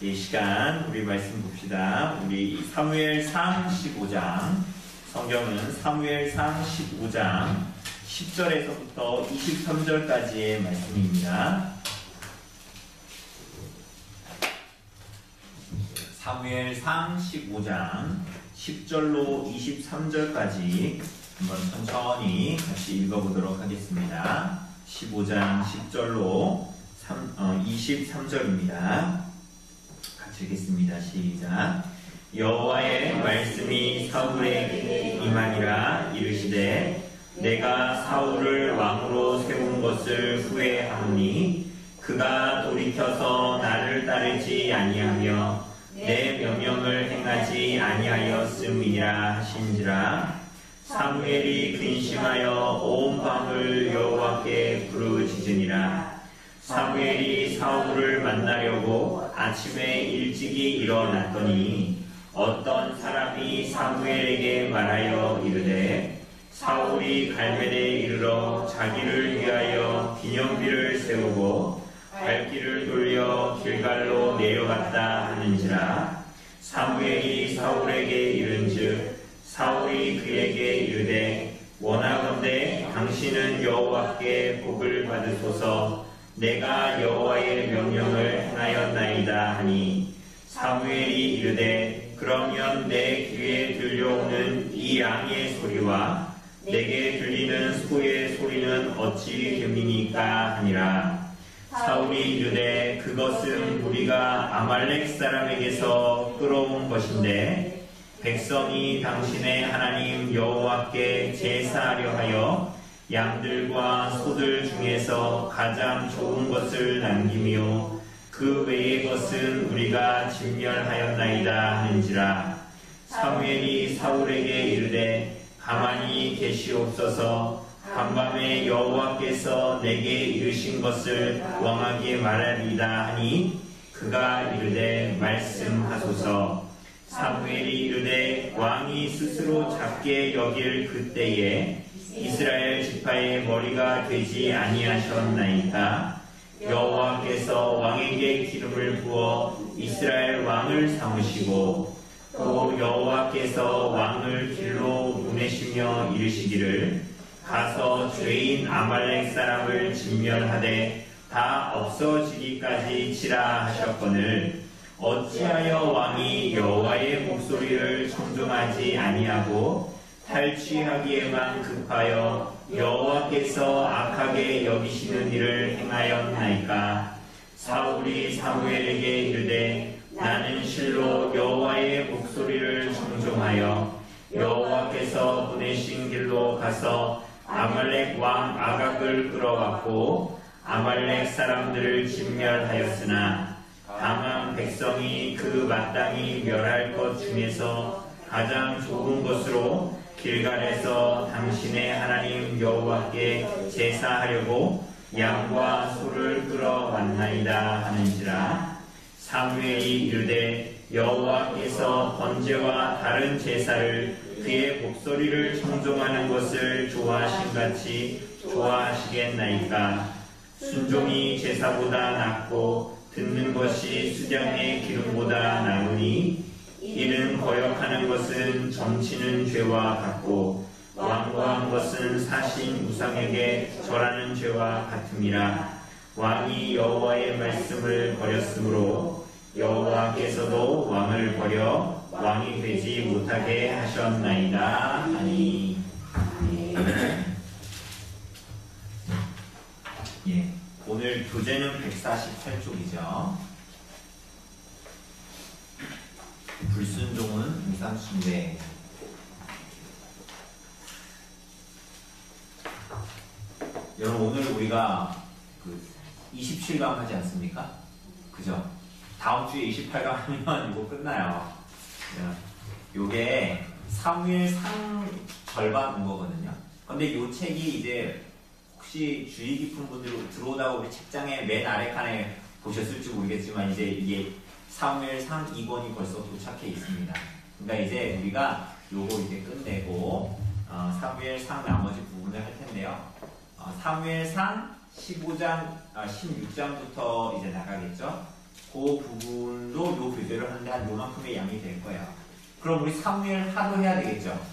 이 시간 우리 말씀 봅시다. 우리 사무엘상 15장, 성경은 사무엘상 15장 10절에서부터 23절까지의 말씀입니다. 사무엘상 15장 10절로 23절까지 한번 천천히 같이 읽어보도록 하겠습니다. 15장 10절로 23절입니다. 같이 읽겠습니다. 시작. 여호와의 말씀이 사울에게 임하니라. 이르시되 내가 사울을 왕으로 세운 것을 후회하노니 그가 돌이켜서 나를 따르지 아니하며 내 명령을 행하지 아니하였음이니라 하신지라. 사무엘이 근심하여 온 밤을 여호와께 부르짖으니라. 사무엘이 사울을 만나려고 아침에 일찍이 일어났더니 어떤 사람이 사무엘에게 말하여 이르되 사울이 갈멜에 이르러 자기를 위하여 기념비를 세우고 발길을 돌려 길갈로 내려갔다 하는지라. 사무엘이 사울에게 이른즉 사울이 그에게 이르되 원하건대 당신은 여호와께 복을 받으소서. 내가 여호와의 명령을 행하였나이다 하니 사무엘이 이르되 그러면 내 귀에 들려오는 이 양의 소리와 내게 들리는 소의 소리는 어찌 됨이니까 하니라. 사울이 이르되 그것은 우리가 아말렉 사람에게서 끌어온 것인데 백성이 당신의 하나님 여호와께 제사하려 하여 양들과 소들 중에서 가장 좋은 것을 남기며 그 외의 것은 우리가 진멸하였나이다 하는지라. 사무엘이 사울에게 이르되 가만히 계시옵소서. 간밤에 여호와께서 내게 이르신 것을 왕에게 말하리이다 하니 그가 이르되 말씀하소서. 사무엘이 이르되 왕이 스스로 작게 여길 그때에 이스라엘 지파의 머리가 되지 아니하셨나이까. 여호와께서 왕에게 기름을 부어 이스라엘 왕을 삼으시고 또 여호와께서 왕을 길로 보내시며 이르시기를 가서 죄인 아말렉 사람을 진멸하되 다 없어지기까지 치라 하셨거늘 어찌하여 왕이 여호와의 목소리를 청종하지 아니하고 탈취하기에만 급하여 여호와께서 악하게 여기시는 일을 행하였나이까. 사울이 사무엘에게 이르되 나는 실로 여호와의 목소리를 청종하여 여호와께서 보내신 길로 가서 아말렉 왕 아각을 끌어왔고 아말렉 사람들을 진멸하였으나 다만 백성이 그 마땅히 멸할 것 중에서 가장 좋은 것으로 길갈에서 당신의 하나님 여호와께 제사하려고 양과 소를 끌어왔나이다 하는지라. 사무엘이 이르되 여호와께서 번제와 다른 제사를 그의 목소리를 청종하는 것을 좋아하신같이 좋아하시겠나이까. 순종이 제사보다 낫고 듣는 것이 수장의 기름보다 나으니 이는 거역하는 것은 점치는 죄와 같고 완고한 것은 사신 우상에게 절하는 죄와 같음이라. 왕이 여호와의 말씀을 버렸으므로 여호와께서도 왕을 버려 왕이 되지 못하게 하셨나이다 하니. 예, 오늘 교재는 148쪽이죠. 불순종은 우상숭배. 여러분 오늘 우리가 27강 하지 않습니까? 그죠? 다음 주에 28강 하면 이거 끝나요. 요게 사무엘상 절반 온 거거든요. 근데 요 책이 이제 혹시 주의 깊은 분들 들어오다가 우리 책장에 맨 아래 칸에 보셨을지 모르겠지만 이제 이게 사무엘상 2권이 벌써 도착해 있습니다. 그러니까 이제 우리가 요거 이제 끝내고 사무엘상 나머지 부분을 할 텐데요. 사무엘상 15장, 16장부터 이제 나가겠죠. 그 부분도 요 교제를 하는데 한 요만큼의 양이 될 거예요. 그럼 우리 사무엘 하도 해야 되겠죠?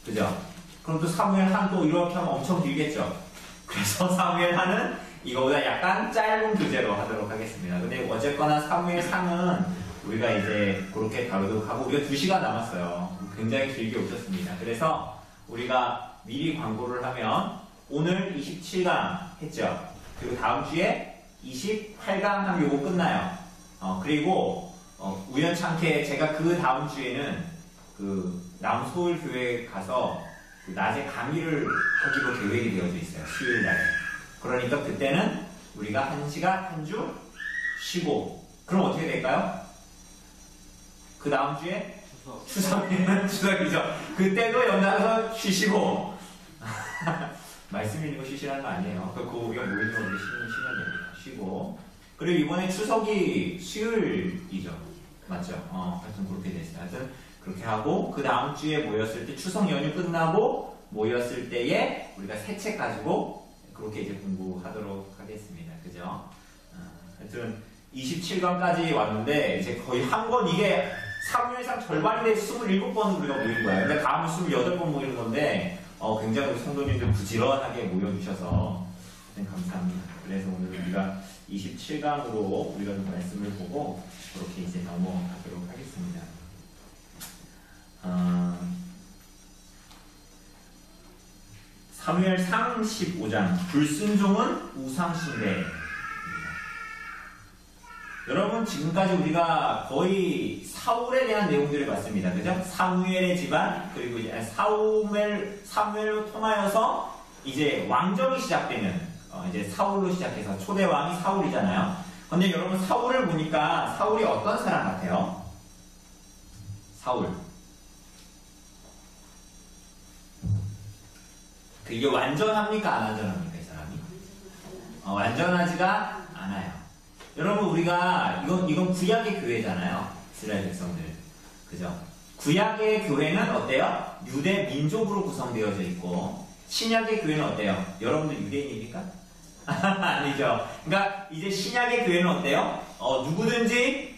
그죠? 그럼 또 사무엘 한도 이렇게 하면 엄청 길겠죠? 그래서 사무엘 하는 이거보다 약간 짧은 교재로 하도록 하겠습니다. 근데 어쨌거나 사무엘 상은 우리가 이제 그렇게 다루도록 하고, 우리가 2시간 남았어요. 굉장히 길게 오셨습니다. 그래서 우리가 미리 광고를 하면 오늘 27강 했죠. 그리고 다음 주에 28강 하면 요거 끝나요. 그리고 우연찮게 제가 그 다음 주에는 그 남서울교회 가서 그 낮에 강의를 하기로 계획이 되어져 있어요. 수요일 날에. 그러니까 그때는 우리가 1시간 한 주 쉬고, 그럼 어떻게 될까요? 그 다음 주에 추석이면 추석이죠. 그때도 연달아서 쉬시고 말씀 읽는 거 쉬시라는 거 아니에요. 그거 우리가 모이는 거 쉬면 됩니다. 쉬고. 그리고 이번에 추석이 수요일이죠. 맞죠? 하여튼 그렇게 됐어요. 하여튼 그렇게 하고, 그 다음 주에 모였을 때 추석 연휴 끝나고 모였을 때에 우리가 새 책 가지고 그렇게 이제 공부하도록 하겠습니다. 그죠? 하여튼 27강까지 왔는데 이제 거의 한 권, 이게 사무엘상 절반인데 27번 우리가 모인 거예요. 근데 다음은 28번 모이는 건데 굉장히 우리 성도님들 부지런하게 모여주셔서 감사합니다. 그래서 오늘 우리가 27강으로 우리가 말씀을 보고 그렇게 이제 넘어가도록 하겠습니다. 사무엘상 15장 불순종은 우상숭배입니다. 여러분, 지금까지 우리가 거의 사울에 대한 내용들을 봤습니다. 그죠? 사무엘의 집안, 그리고 이제 사무엘로 통하여서 이제 왕정이 시작되는, 이제 사울로 시작해서 초대 왕이 사울이잖아요. 근데 여러분, 사울을 보니까 사울이 어떤 사람 같아요? 사울. 그게 완전합니까? 안 완전합니까? 이 사람이? 완전하지가 않아요. 여러분, 우리가 이건 구약의 교회잖아요. 이스라엘 백성들. 그죠? 구약의 교회는 어때요? 유대 민족으로 구성되어져 있고, 신약의 교회는 어때요? 여러분들 유대인입니까? 아니죠. 그러니까 이제 신약의 교회는 어때요? 누구든지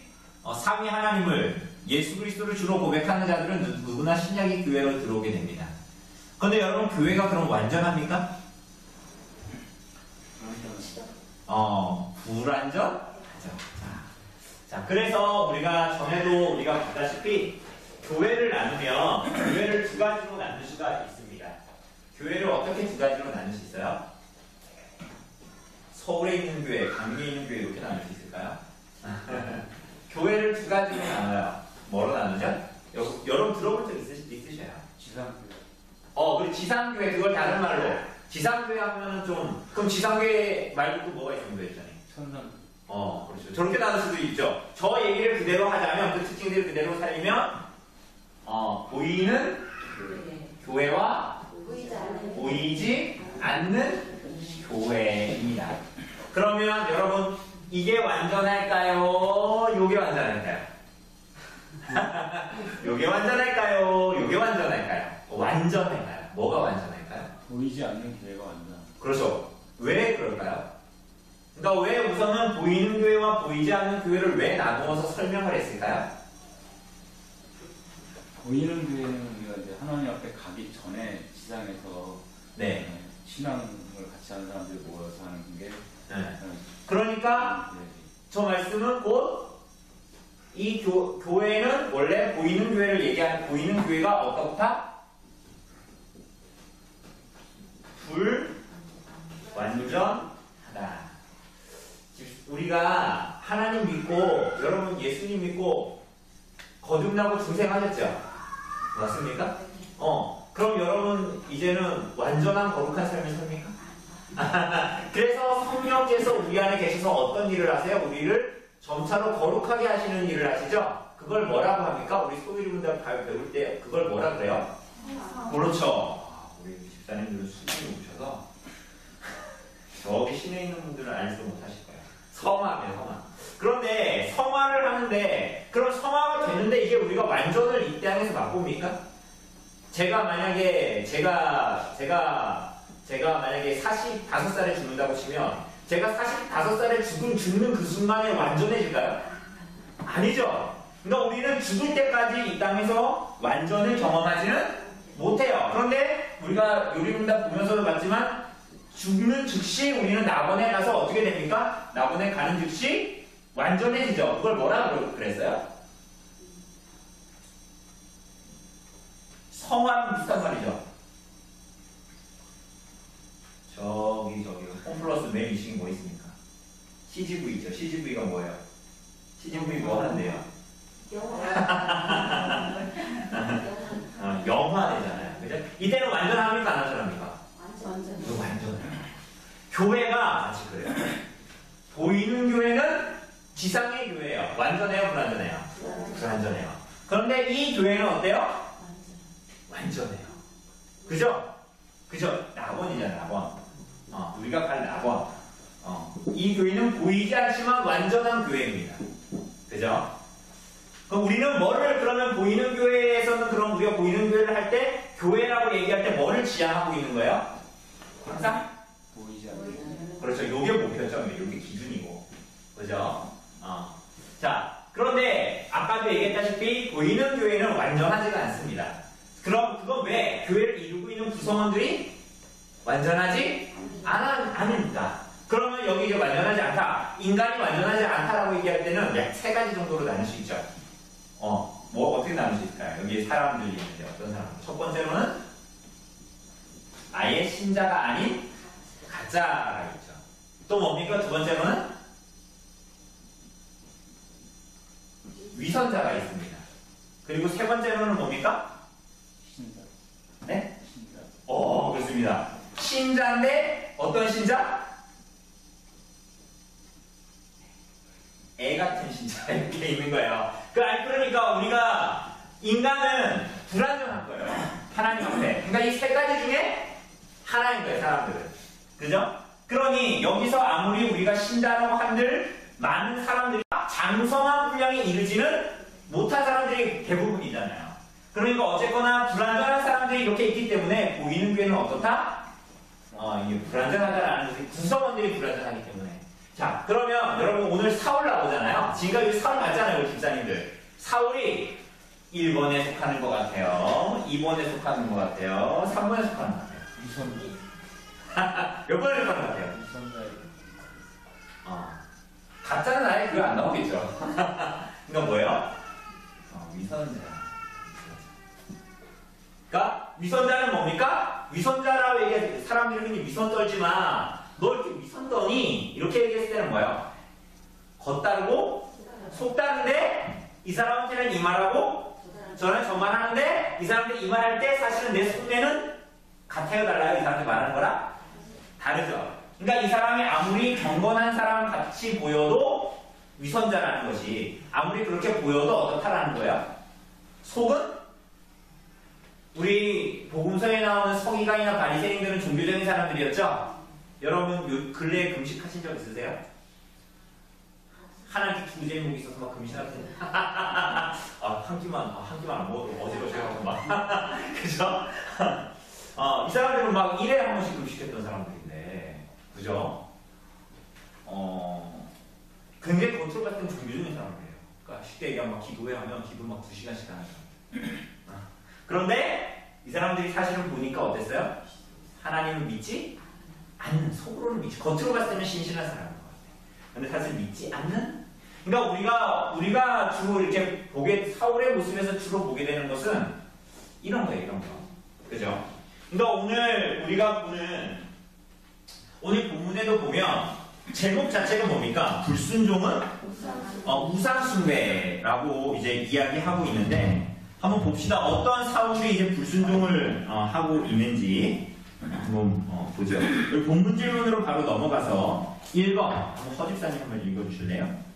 삼위 하나님을, 예수 그리스도를 주로 고백하는 자들은 누구나 신약의 교회로 들어오게 됩니다. 그런데 여러분, 교회가 그럼 완전합니까? 불완전? 자, 그래서 우리가 전에도 우리가 봤다시피 교회를 나누면 교회를 두 가지로 나눌 수가 있습니다. 교회를 어떻게 두 가지로 나눌 수 있어요? 서울에 있는 교회, 강릉에 있는 교회 이렇게 나눌 수 있을까요? 교회를 두 가지로 나눠요. 뭐로 나누죠? 여러분 들어볼 적 있으셔요? 지상교회. 그리고 지상교회, 그걸 다른 말로 지상교회 하면은 좀, 그럼 지상교회 말고 또 뭐가 있으면 되잖아요. 천상. 그렇죠. 저렇게 나눌 수도 있죠. 저 얘기를 그대로 하자면, 그 특징들을 그대로 살리면, 보이는 교회와 보이지 않는 교회입니다. 그러면 여러분, 이게 완전할까요? 요게 완전할까요? 요게 완전할까요? 요게 완전할까요? 완전할까요? 뭐가 완전할까요? 보이지 않는 교회가 완전. 그렇죠. 왜 그럴까요? 그러니까 왜 우선은 보이는 교회와 보이지 않는 교회를 왜 나누어서 설명을 했을까요? 보이는 교회는 우리가 이제 하나님 앞에 가기 전에 지상에서 신앙을 같이 하는 사람들이 모여서 하는 게. 그러니까 저 말씀은 곧 이 교회는 원래 보이는 교회를 얘기하는, 보이는 교회가 어떻다? 불완전하다. 우리가 하나님 믿고, 여러분 예수님 믿고 거듭나고 중생하셨죠? 맞습니까? 그럼 여러분 이제는 완전한 거룩한 삶을 삽니까? 그래서 성령께서 우리 안에 계셔서 어떤 일을 하세요? 우리를 점차로 거룩하게 하시는 일을 하시죠? 그걸 뭐라고 합니까? 우리 소유리분들 배울 때 그걸 뭐라 그래요? 그렇죠. 우리 집사님들은 수준이 오셔서 저기 시내에 있는 분들은 알지도 못하실 거예요. 성화예요, 성화. 그런데 성화를 하는데, 그럼 성화가 되는데 이게 우리가 완전을 이 땅에서 맛봅니까? 제가 만약에 45살에 죽는다고 치면 제가 45살에 죽는 그 순간에 완전해질까요? 아니죠. 그러니까 우리는 죽을 때까지 이 땅에서 완전을 경험하지는 못해요. 그런데 우리가 요리문답 보면서도 봤지만 죽는 즉시 우리는 낙원에 가서 어떻게 됩니까? 낙원에 가는 즉시 완전해지죠. 그걸 뭐라고 그랬어요? 성화랑 비슷한 말이죠. 저기 홈플러스 맨 위층에 뭐 있습니까? CGV 있죠. CGV가 뭐예요? CGV 뭐 하는데요? 영화 되잖아요. 그죠? 이때는 완전합니까? 안 완전합니까? 완전. 교회가 같이 그래요. 보이는 교회는 지상의 교회예요. 완전해요? 불완전해요? 불완전해요. 그런데 이 교회는 어때요? 완전해요. 그죠? 낙원이잖아요. 낙원. 우리가 갈 낙원. 이 교회는 보이지 않지만 완전한 교회입니다. 그죠? 그럼 우리는 그러면 보이는 교회에서는 그럼 우리가 보이는 교회를 할 때 교회라고 얘기할 때 뭐를 지향하고 있는 거예요? 항상? 보이지 않는. 그렇죠. 요게 목표점, 요게 기준이고. 그죠? 자, 그런데 아까도 얘기했다시피 보이는 교회는 완전하지가 않습니다. 그럼 그건 왜? 교회를 이루고 있는 구성원들이 완전하지 않으니까. 그러면 여기 이제 완전하지 않다. 인간이 완전하지 않다라고 얘기할 때는 약 3가지 정도로 나눌 수 있죠. 뭐 어떻게 나눌 수 있을까요? 여기에 사람들이 있는데 어떤 사람? 첫 번째로는 아예 신자가 아닌 가짜가 있죠. 또 뭡니까? 두 번째로는 위선자가 있습니다. 그리고 세 번째로는 뭡니까? 신자. 네? 신자. 그렇습니다. 신자인데 어떤 신자? 애 같은 신자 이렇게 있는 거예요. 그러니까 우리가 인간은 불완전한 거예요. 하나님 앞에. 그러니까 이 3가지 중에 하나인 거예요, 사람들은. 그죠? 그러니 여기서 아무리 우리가 신자라고 한들 많은 사람들이 장성한 분량에 이르지는 못한 사람들이 대부분이잖아요. 그러니까 어쨌거나 불완전한 사람들이 이렇게 있기 때문에 보이는 교회는 어떻다? 이게 불완전하다라는 것이 구성원들이 불완전하기 때문에. 자, 그러면 여러분 오늘 사울 나오잖아요. 지금까지 사울 맞잖아요, 우리 집사님들. 사울이 1번에 속하는 것 같아요. 2번에 속하는 것 같아요. 3번에 속하는 것 같아요. 위선자. 몇 번에 속하는 것 같아요? 위선자. 가짜는 아예 그거 안 나오겠죠. 그러니까 뭐예요? 위선자. 그러니까 위선자는 뭡니까? 위선자라고 얘기해. 사람들이 흔히 위선 떨지마. 너 이렇게 위선 떠니? 이렇게 얘기했을 때는 뭐예요? 겉다르고 속다른데 이 사람한테는 이 말하고 저는 저 말하는데 이 사람한테 이 말할 때 사실은 내 속내는 같아요, 달라요? 이 사람한테 말하는 거랑 다르죠. 그러니까 이 사람이 아무리 경건한 사람 같이 보여도 위선자라는 것이 아무리 그렇게 보여도 어떻다라는 거예요? 속은 우리 복음서에 나오는 서기관이나 바리새인들은 종교적인 사람들이었죠? 여러분 근래에 금식하신 적 있으세요? 하나님께 두 제목이 있어서 막 금식하세요? 한 끼만 안 먹어도 어지러워서 막 그죠? 이 사람들은 막 1회에 한 번씩 금식했던 사람들인데 그죠? 굉장히 겉으로 봤을 땐 종교적인 사람들이에요. 그러니까 쉽게 얘기하면 막 기도회 하면 기도 막 2시간씩 하는 사람들. 그런데 이 사람들이 사실은 보니까 어땠어요? 하나님을 믿지 않는, 속으로는 믿지, 겉으로 봤을 때는 신실한 사람인 것 같아요. 근데 사실 믿지 않는? 그러니까 우리가 주로 이렇게 사울의 모습에서 주로 보게 되는 것은 이런 거예요, 이런 거. 그죠? 그러니까 오늘 우리가 보는 오늘 본문에도 보면 제목 자체가 뭡니까? 불순종은 우상숭배라고 이제 이야기하고 있는데 한번 봅시다. 어떤 사울이 이제 불순종을 하고 있는지 한번 보죠. 여기 본문 질문으로 바로 넘어가서 1번 한번 허집사님 한번 읽어주실래요?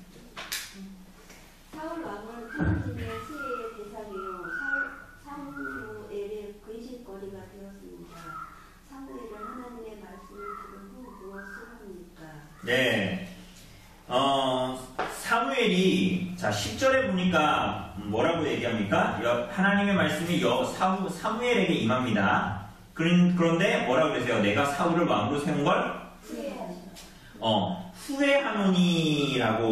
사울 왕은 하나님의 시해의 대상이요 사무엘의 근심거리가 되었습니다. 사무엘은 하나님의 말씀을 들은 후 무엇을 합니까? 네. 사무엘이 자 10절에 보니까 뭐라고 얘기합니까? 하나님의 말씀이 사무엘에게 임합니다. 그런데 뭐라고 그러세요? 내가 사울을 왕으로 세운 걸 후회하노니라고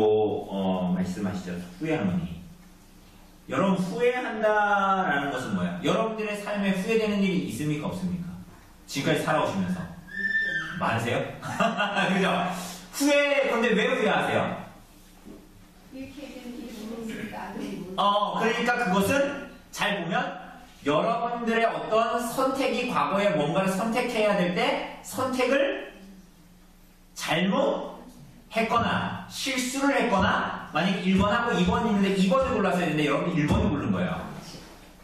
말씀하시죠. 후회하노니. 여러분 후회한다라는 것은 뭐야? 여러분들의 삶에 후회되는 일이 있습니까? 없습니까? 지금까지 살아오시면서 많으세요? 그죠? 근데 왜 후회하세요? 그러니까 그것은 잘 보면 여러분들의 어떤 선택이 과거에 뭔가를 선택해야 될 때 선택을 잘못했거나 실수를 했거나 만약에 1번하고 2번이 있는데 2번을 골랐어야 되는데 여러분들 1번을 고른 거예요.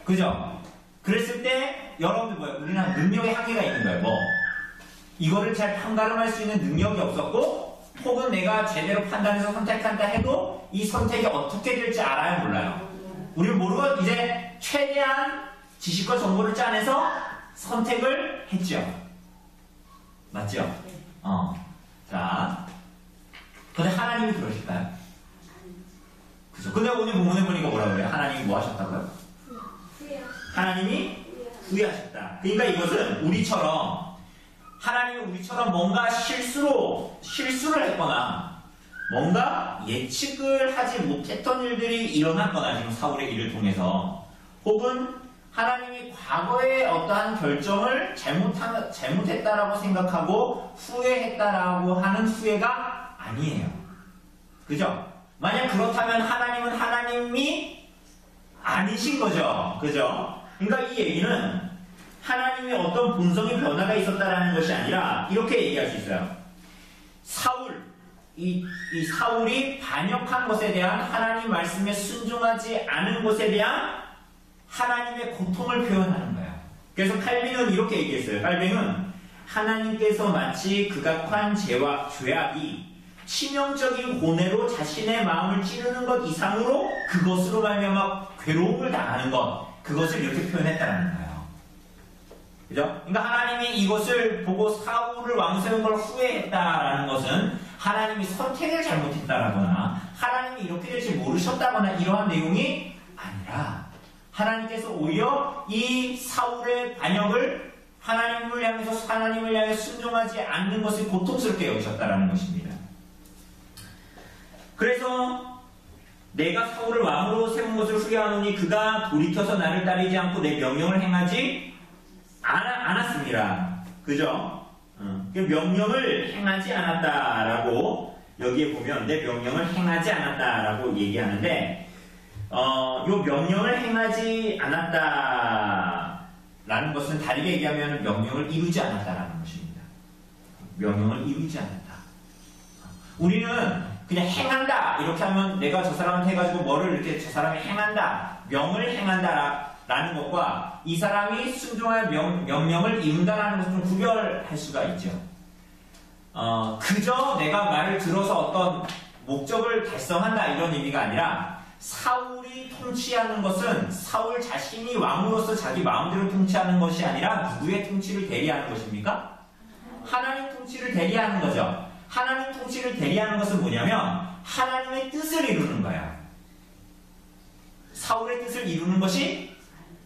그죠? 그랬을 때 여러분들 뭐예요? 우리는 능력의 한계가 있는 거예요. 뭐 이거를 잘 판가름할 수 있는 능력이 없었고 혹은 내가 제대로 판단해서 선택한다 해도 이 선택이 어떻게 될지 알아요? 몰라요? 우리는 모르고 이제 최대한 지식과 정보를 짜내서 선택을 했죠. 맞죠? 자, 근데 하나님이 그러실까요? 그죠? 근데 오늘 본문에 보니까 뭐라고 그래요? 하나님이 뭐 하셨다고요? 하나님이 후회하셨다. 그러니까 이것은 하나님이 우리처럼 뭔가 실수를 했거나 뭔가 예측을 하지 못했던 일들이 일어났거나 지금 사울의 일을 통해서 혹은 하나님이 과거에 어떠한 결정을 잘못했다라고 생각하고 후회했다라고 하는 후회가 아니에요. 그죠? 만약 그렇다면 하나님은 하나님이 아니신 거죠. 그죠? 그러니까 이 얘기는 하나님의 어떤 본성의 변화가 있었다라는 것이 아니라 이렇게 얘기할 수 있어요. 이 사울이 반역한 것에 대한 하나님 말씀에 순종하지 않은 것에 대한 하나님의 고통을 표현하는 거예요. 그래서 칼빈은 이렇게 얘기했어요. 칼빈은 하나님께서 마치 극악한 죄악이 치명적인 고뇌로 자신의 마음을 찌르는 것 이상으로 그것으로 말미암아 괴로움을 당하는 것, 그것을 이렇게 표현했다는 거예요. 그죠? 그러니까 하나님이 이것을 보고 사울을 왕세운 걸 후회했다라는 것은 하나님이 선택을 잘못했다라거나 하나님이 이렇게 될지 모르셨다거나 이러한 내용이 아니라 하나님께서 오히려 이 사울의 반역을 하나님을 향해 순종하지 않는 것을 고통스럽게 여기셨다라는 것입니다. 그래서 내가 사울을 왕으로 세운 것을 후회하노니 그가 돌이켜서 나를 따르지 않고 내 명령을 행하지 않았습니다. 그죠? 그 명령을 행하지 않았다라고 여기에 보면 내 명령을 행하지 않았다라고 얘기하는데 요 명령을 행하지 않았다라는 것은 다르게 얘기하면 명령을 이루지 않았다라는 것입니다. 명령을 이루지 않았다. 우리는 그냥 행한다 이렇게 하면 내가 저 사람한테 해가지고 뭐를 이렇게 저 사람이 행한다 명을 행한다 라는 것과 이 사람이 순종할 명령을 이룬다라는 것을 좀 구별할 수가 있죠. 그저 내가 말을 들어서 어떤 목적을 달성한다 이런 의미가 아니라 사울이 통치하는 것은 사울 자신이 왕으로서 자기 마음대로 통치하는 것이 아니라 누구의 통치를 대리하는 것입니까? 하나님 통치를 대리하는 거죠. 하나님 통치를 대리하는 것은 뭐냐면 하나님의 뜻을 이루는 거야. 사울의 뜻을 이루는 것이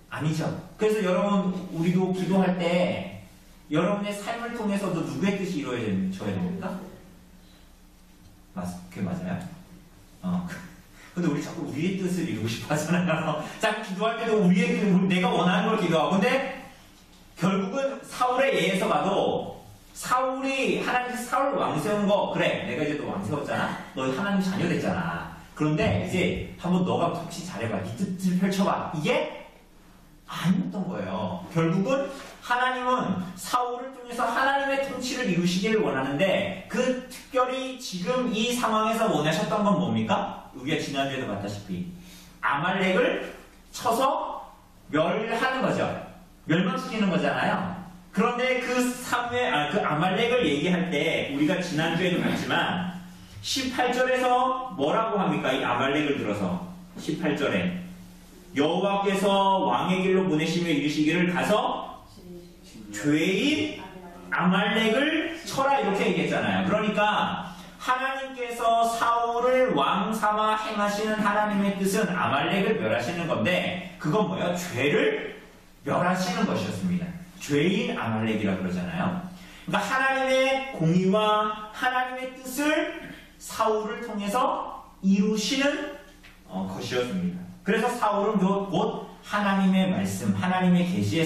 아니죠. 그래서 여러분 우리도 기도할 때 여러분의 삶을 통해서도 누구의 뜻이 이루어져야 됩니까? 그게 맞아요? 근데 우리 자꾸 우리의 뜻을 이루고 싶어 하잖아요. 자꾸 기도할 때도 우리의 뜻, 내가 원하는 걸 기도하고 근데 결국은 사울에 의해서 봐도 하나님께서 사울을 왕세운 거 그래 내가 이제 너 왕세웠잖아. 너 하나님 자녀 됐잖아. 그런데 이제 한번 너가 혹시 잘해봐. 네 뜻을 펼쳐봐. 이게 아니었던 거예요. 결국은 하나님은 사울을 통해서 하나님의 통치를 이루시기를 원하는데 그 특별히 지금 이 상황에서 원하셨던 건 뭡니까? 우리가 지난주에도 봤다시피 아말렉을 쳐서 멸하는 거죠. 멸망시키는 거잖아요. 그런데 그 아말렉을 얘기할 때 우리가 지난주에도 봤지만 18절에서 뭐라고 합니까? 이 아말렉을 들어서 18절에 여호와께서 왕의 길로 보내시며 이르시기를 가서 죄인 아말렉을 쳐라 이렇게 얘기했잖아요. 그러니까 하나님께서 사울을 왕 삼아 행하시는 하나님의 뜻은 아말렉을 멸하시는 건데 그건 뭐예요? 죄를 멸하시는 것이었습니다. 죄인 아말렉이라 그러잖아요. 그러니까 하나님의 공의와 하나님의 뜻을 사울을 통해서 이루시는 것이었습니다. 그래서 사울은 곧 하나님의 말씀, 하나님의 계시의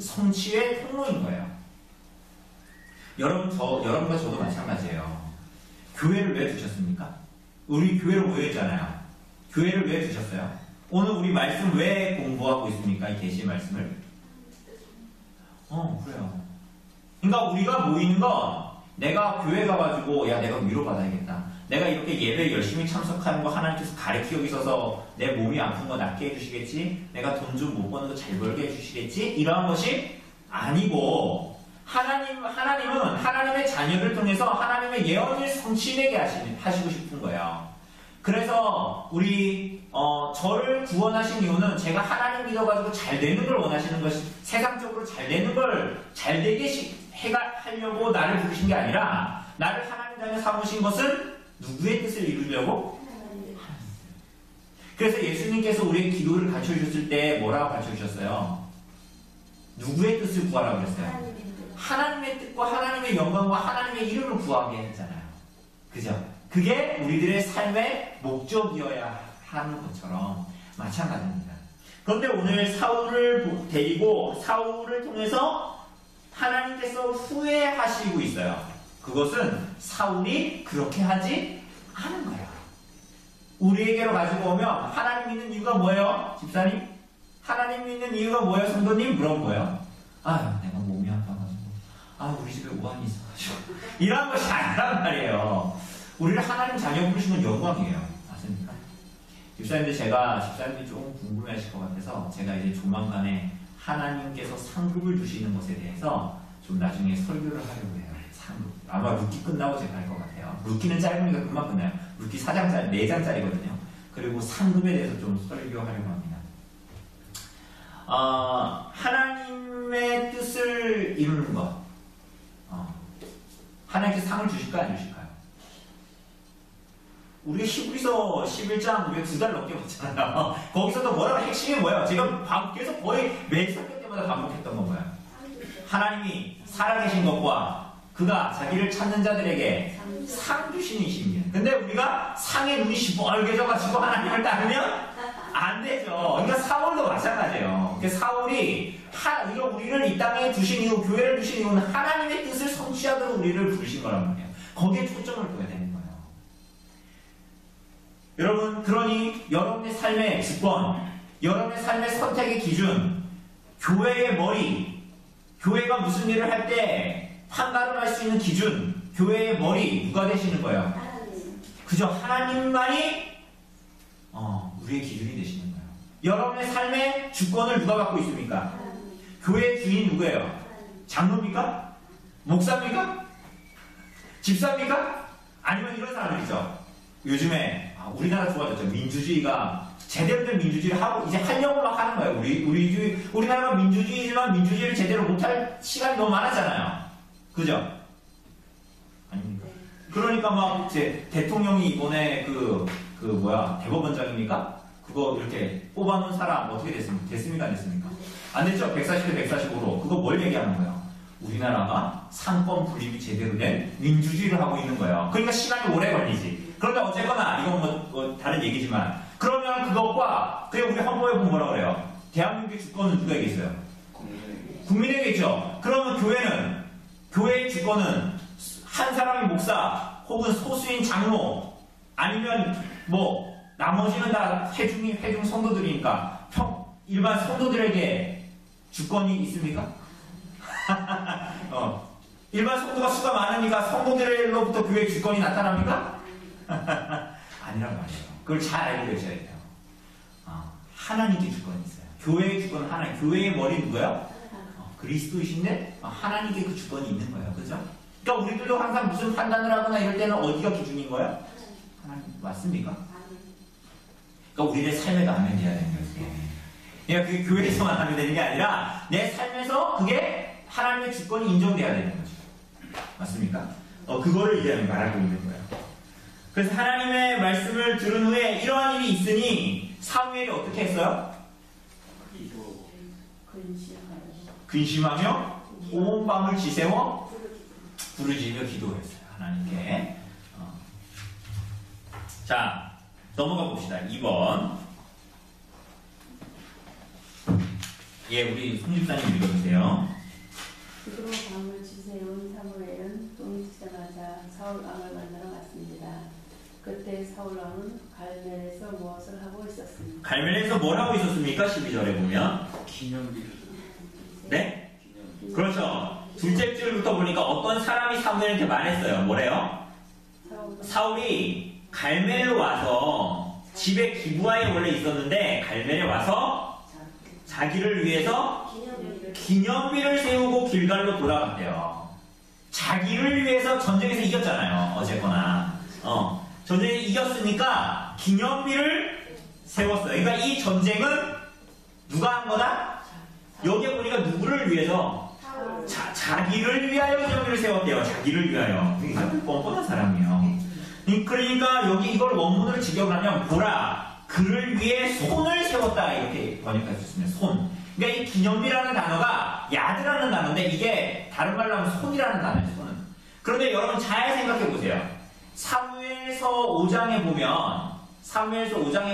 성취의 통로인 거예요. 여러분과 저도 마찬가지예요. 교회를 왜 두셨습니까? 우리 교회로 모여있잖아요. 교회를 왜 두셨어요? 오늘 우리 말씀 왜 공부하고 있습니까? 이 계시의 말씀을. 그래요. 그러니까 우리가 모이는 건 내가 교회 가가지고 야 내가 위로받아야겠다. 내가 이렇게 예배 열심히 참석하는 거 하나님께서 가르치고 있어서 내 몸이 아픈 거 낫게 해주시겠지? 내가 돈 좀 못 버는 거 잘 벌게 해주시겠지? 이러한 것이 아니고 하나님은 하나님의 자녀를 통해서 하나님의 예언을 성취되게 하시고 싶은 거예요. 그래서 저를 구원하신 이유는 제가 하나님 믿어가지고 잘 되는 걸 원하시는 것이 세상적으로 잘 되는 걸 잘 되게 하려고 나를 부르신 게 아니라 나를 하나님 자녀 삼으신 것은 누구의 뜻을 이루려고? 그래서 예수님께서 우리의 기도를 가르쳐주셨을 때 뭐라고 가르쳐주셨어요? 누구의 뜻을 구하라고 그랬어요? 하나님의 뜻과 하나님의 영광과 하나님의 이름을 구하게 했잖아요. 그죠? 그게 우리들의 삶의 목적이어야 하는 것처럼 마찬가지입니다. 그런데 오늘 사울을 데리고 사울을 통해서 하나님께서 후회하시고 있어요. 그것은 사울이 그렇게 하지 않은 거예요. 우리에게로 가지고 오면 하나님 믿는 이유가 뭐예요? 집사님? 하나님 믿는 이유가 뭐예요? 성도님? 물어본 거예요. 내가 몸이 아파가지고 우리 집에 우환이 있어가지고 이런 것이 아니란 말이에요. 우리를 하나님 자녀 부르신 건 영광이에요. 맞습니까? 집사님들이 조금 궁금해하실 것 같아서 제가 이제 조만간에 하나님께서 상급을 주시는 것에 대해서 좀 나중에 설교를 하려고 해요. 상급. 아마 루키 끝나고 제가 할 것 같아요. 루키는 짧으니까 금방 끝나요. 루키 4장짜리, 4장짜리거든요. 그리고 상급에 대해서 좀 설교하려고 합니다. 하나님의 뜻을 이루는 것. 하나님께서 상을 주실까요? 안 주실까요? 우리가 히브리서 11장 우리가 2달 넘게 봤잖아요. 거기서도 뭐라고 핵심이 뭐예요? 제가 계속 거의 매 설교 때마다 반복했던 건 뭐예요? 하나님이 살아계신 것과 그가 자기를 찾는 자들에게 상 주시는 이십니다. 근데 우리가 상에 눈이 시뻘개져가지고 하나님을 따르면 안 되죠. 그러니까 사울도 마찬가지예요. 그러니까 사울이 우리를 이 땅에 두신 이유, 교회를 두신 이유는 하나님의 뜻을 성취하도록 우리를 부르신 거란 말이에요. 거기에 초점을 둬야 되는 거예요. 여러분, 그러니 여러분의 삶의 주권, 여러분의 삶의 선택의 기준, 교회의 머리, 교회가 무슨 일을 할 때 판가름할 수 있는 기준, 교회의 머리 누가 되시는 거예요? 그죠? 하나님만이 우리의 기준이 되시는 거예요. 여러분의 삶의 주권을 누가 갖고 있습니까? 교회의 주인이 누구예요? 장로입니까? 목사입니까? 집사입니까? 아니면 이런 사람들이죠. 요즘에 우리나라 좋아졌죠. 민주주의가 제대로 된 민주주의를 하고 이제 하려고 막 하는 거예요. 우리나라가 민주주의지만 민주주의를 제대로 못할 시간이 너무 많았잖아요. 그죠? 아닙니까? 그러니까 막 이제 대통령이 이번에 대법원장입니까? 그거 이렇게 뽑아놓은 사람 어떻게 됐습니까? 안 됐습니까? 안 됐죠? 140대 145로. 그거 뭘 얘기하는 거예요? 우리나라가 상권 분립이 제대로 된 민주주의를 하고 있는 거예요. 그러니까 시간이 오래 걸리지. 그런데 어쨌거나 이건 뭐 다른 얘기지만 그러면 그것과 우리 헌법에 보면 뭐라 그래요? 대한민국의 주권은 누구에게 있어요? 국민에게 있죠. 그러면 교회의 주권은 한 사람의 목사 혹은 소수인 장로 아니면 나머지는 다 회중 성도들이니까 일반 성도들에게 주권이 있습니까? 일반 성도가 수가 많으니까 성도들로부터 교회의 주권이 나타납니까? 아니란 말이에요. 그걸 잘 알고 계셔야 돼요. 하나님께 주권이 있어요. 교회의 주권은 하나님. 교회의 머리 누구예요? 그리스도이신데 하나님께 그 주권이 있는 거예요. 그죠? 그러니까 우리들도 항상 무슨 판단을 하거나 이럴 때는 어디가 기준인 거예요? 하나님. 맞습니까? 그러니까 우리의 삶에도 하면 돼야 되는 거예요. 그러니까 그게 교회에서만 하면 되는 게 아니라 내 삶에서 그게 하나님의 주권이 인정돼야 되는 거죠. 맞습니까? 그거를 이제 말하고 있는 거예요. 그래서 하나님의 말씀을 들은 후에 이러한 일이 있으니 사무엘이 어떻게 했어요? 근심하며 온 밤을 지새워 부르짖으며 기도했어요. 하나님께. 자, 넘어가 봅시다. 2번. 예, 우리 송집사님 읽어주세요. 그로 밤을 지새운 사무엘은 똥이 치자마자 사울 왕을 만나러 갔습니다. 그때 사울 왕은 갈멜에서 무엇을 하고 있었습니까? 갈멜에서 뭘 하고 있었습니까? 12절에 보면. 기념비를. 네? 기념비. 그렇죠. 둘째 줄부터 보니까 어떤 사람이 사무엘한테 말했어요. 뭐래요? 사울이 갈멜로 와서 집에 기부하에 원래 있었는데 갈멜에 와서 자기를 위해서 기념비를 세우고 길갈로 돌아갔대요. 자기를 위해서 전쟁에서 이겼잖아요. 어쨌거나. 전쟁에 이겼으니까 기념비를 세웠어요. 그러니까 이 전쟁은 누가 한 거다? 여기에 보니까 누구를 위해서? 자기를 위하여 기념비를 세웠대요. 자기를 위하여. 아주 뻔뻔한 사람이에요. 그러니까 여기 이걸 원문으로 직역을 하면 보라, 그를 위해 손을 세웠다 이렇게 번역할 수 있습니다. 손. 그러니까 이 기념비라는 단어가 야드라는 단어인데 이게 다른 말로 하면 손이라는 단어예요. 손은. 그런데 여러분 잘 생각해 보세요. 사무엘서 5장에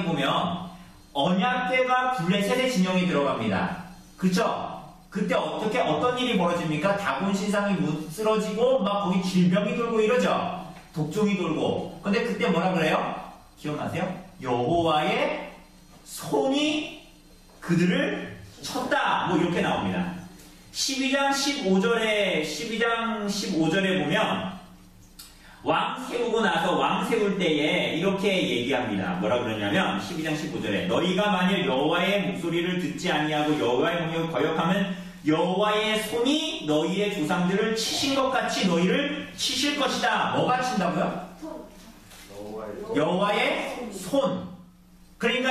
보면 언약궤가 블레셋의 진영에 들어갑니다. 그쵸? 그때 어떤 일이 벌어집니까? 다곤 신상이 쓰러지고 막 거기 질병이 돌고 이러죠. 독종이 돌고. 근데 그때 뭐라 그래요? 기억나세요? 여호와의 손이 그들을 쳤다. 뭐 이렇게 나옵니다. 12장 15절에 보면 왕 세우고 나서 왕 세울 때에 이렇게 얘기합니다. 뭐라 그러냐면 12장 15절에 너희가 만일 여호와의 목소리를 듣지 아니하고 여호와의 명령을 거역하면 여호와의 손이 너희의 조상들을 치신 것 같이 너희를 치실 것이다. 뭐가 친다고요? 여호와의 손. 그러니까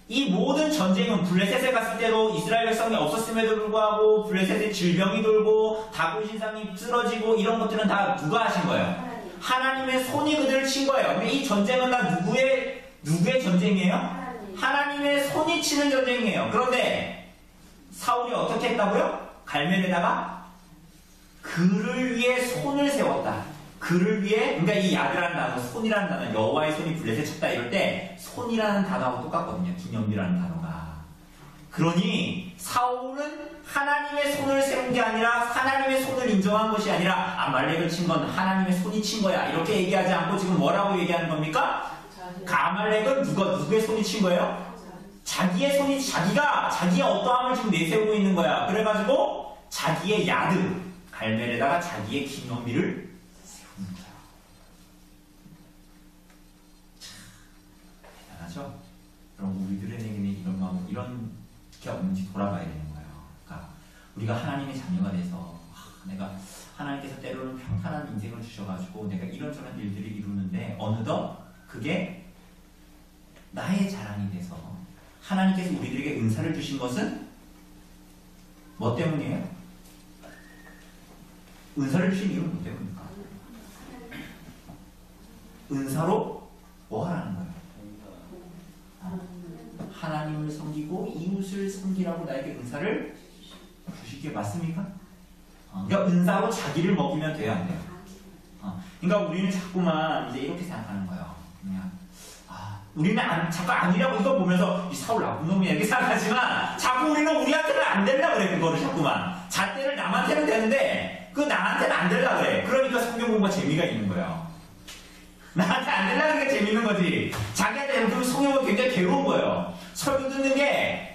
이 모든 전쟁은 블레셋에 갔을 때도 이스라엘 백성이 없었음에도 불구하고 블레셋에 질병이 돌고 다곤 신상이 쓰러지고 이런 것들은 다 누가 하신 거예요? 하나님의 손이 그들을 친 거예요. 근데 이 전쟁은 다 누구의 전쟁이에요? 하나님의 손이 치는 전쟁이에요. 그런데 사울이 어떻게 했다고요? 갈멜에다가 그를 위해 손을 세웠다. 그를 위해, 그러니까 이 야드라는 단어, 손이라는 단어, 여호와의 손이 블레셋 쳤다 이럴 때 손이라는 단어하고 똑같거든요. 기념비라는 단어가. 그러니 사울은 하나님의 손을 세운 게 아니라 하나님의 손을 인정한 것이 아니라 아말렉을 친 건 하나님의 손이 친 거야. 이렇게 얘기하지 않고 지금 뭐라고 얘기하는 겁니까? 아말렉은 누구의 손이 친 거예요? 자기의 손이, 자기의 어떠함을 지금 내세우고 있는 거야. 그래가지고 자기의 야드, 갈멜에다가 자기의 기념비를 세우는 거야. 대단하죠? 그럼 우리들에게는 이런 마음, 이런 게 없는지 돌아봐야 되는 거예요. 그러니까 우리가 하나님의 자녀가 돼서 내가 하나님께서 때로는 평탄한 인생을 주셔가지고 내가 이런저런 일들을 이루는데 어느덧 그게 나의 자랑이 돼서 하나님께서 우리들에게 은사를 주신 것은 뭐 때문이에요? 은사를 주신 이유는 뭐 때문입니까? 은사로 뭐 하라는 거예요? 하나님을 섬기고 이웃을 섬기라고 나에게 은사를 주시기에 맞습니까? 그러니까 은사로 자기를 먹이면 돼야 안 돼요. 그러니까 우리는 자꾸만 이제 이렇게 생각하는 거예요. 그냥 우리는 자꾸 아니라고 이거 보면서 이 사울 나쁜 놈이야 이렇게 생각하지만 자꾸 우리는 우리한테는 안 된다 그래. 그거를 자꾸만 잣대를 남한테는 되는데 그 나한테는 안 된다 그래. 그러니까 성경 공부가 재미가 있는 거예요. 나한테 안 된다는 게 재밌는 거지. 자기한테 그러면 성경은 굉장히 괴로운 거예요. 설교 듣는 게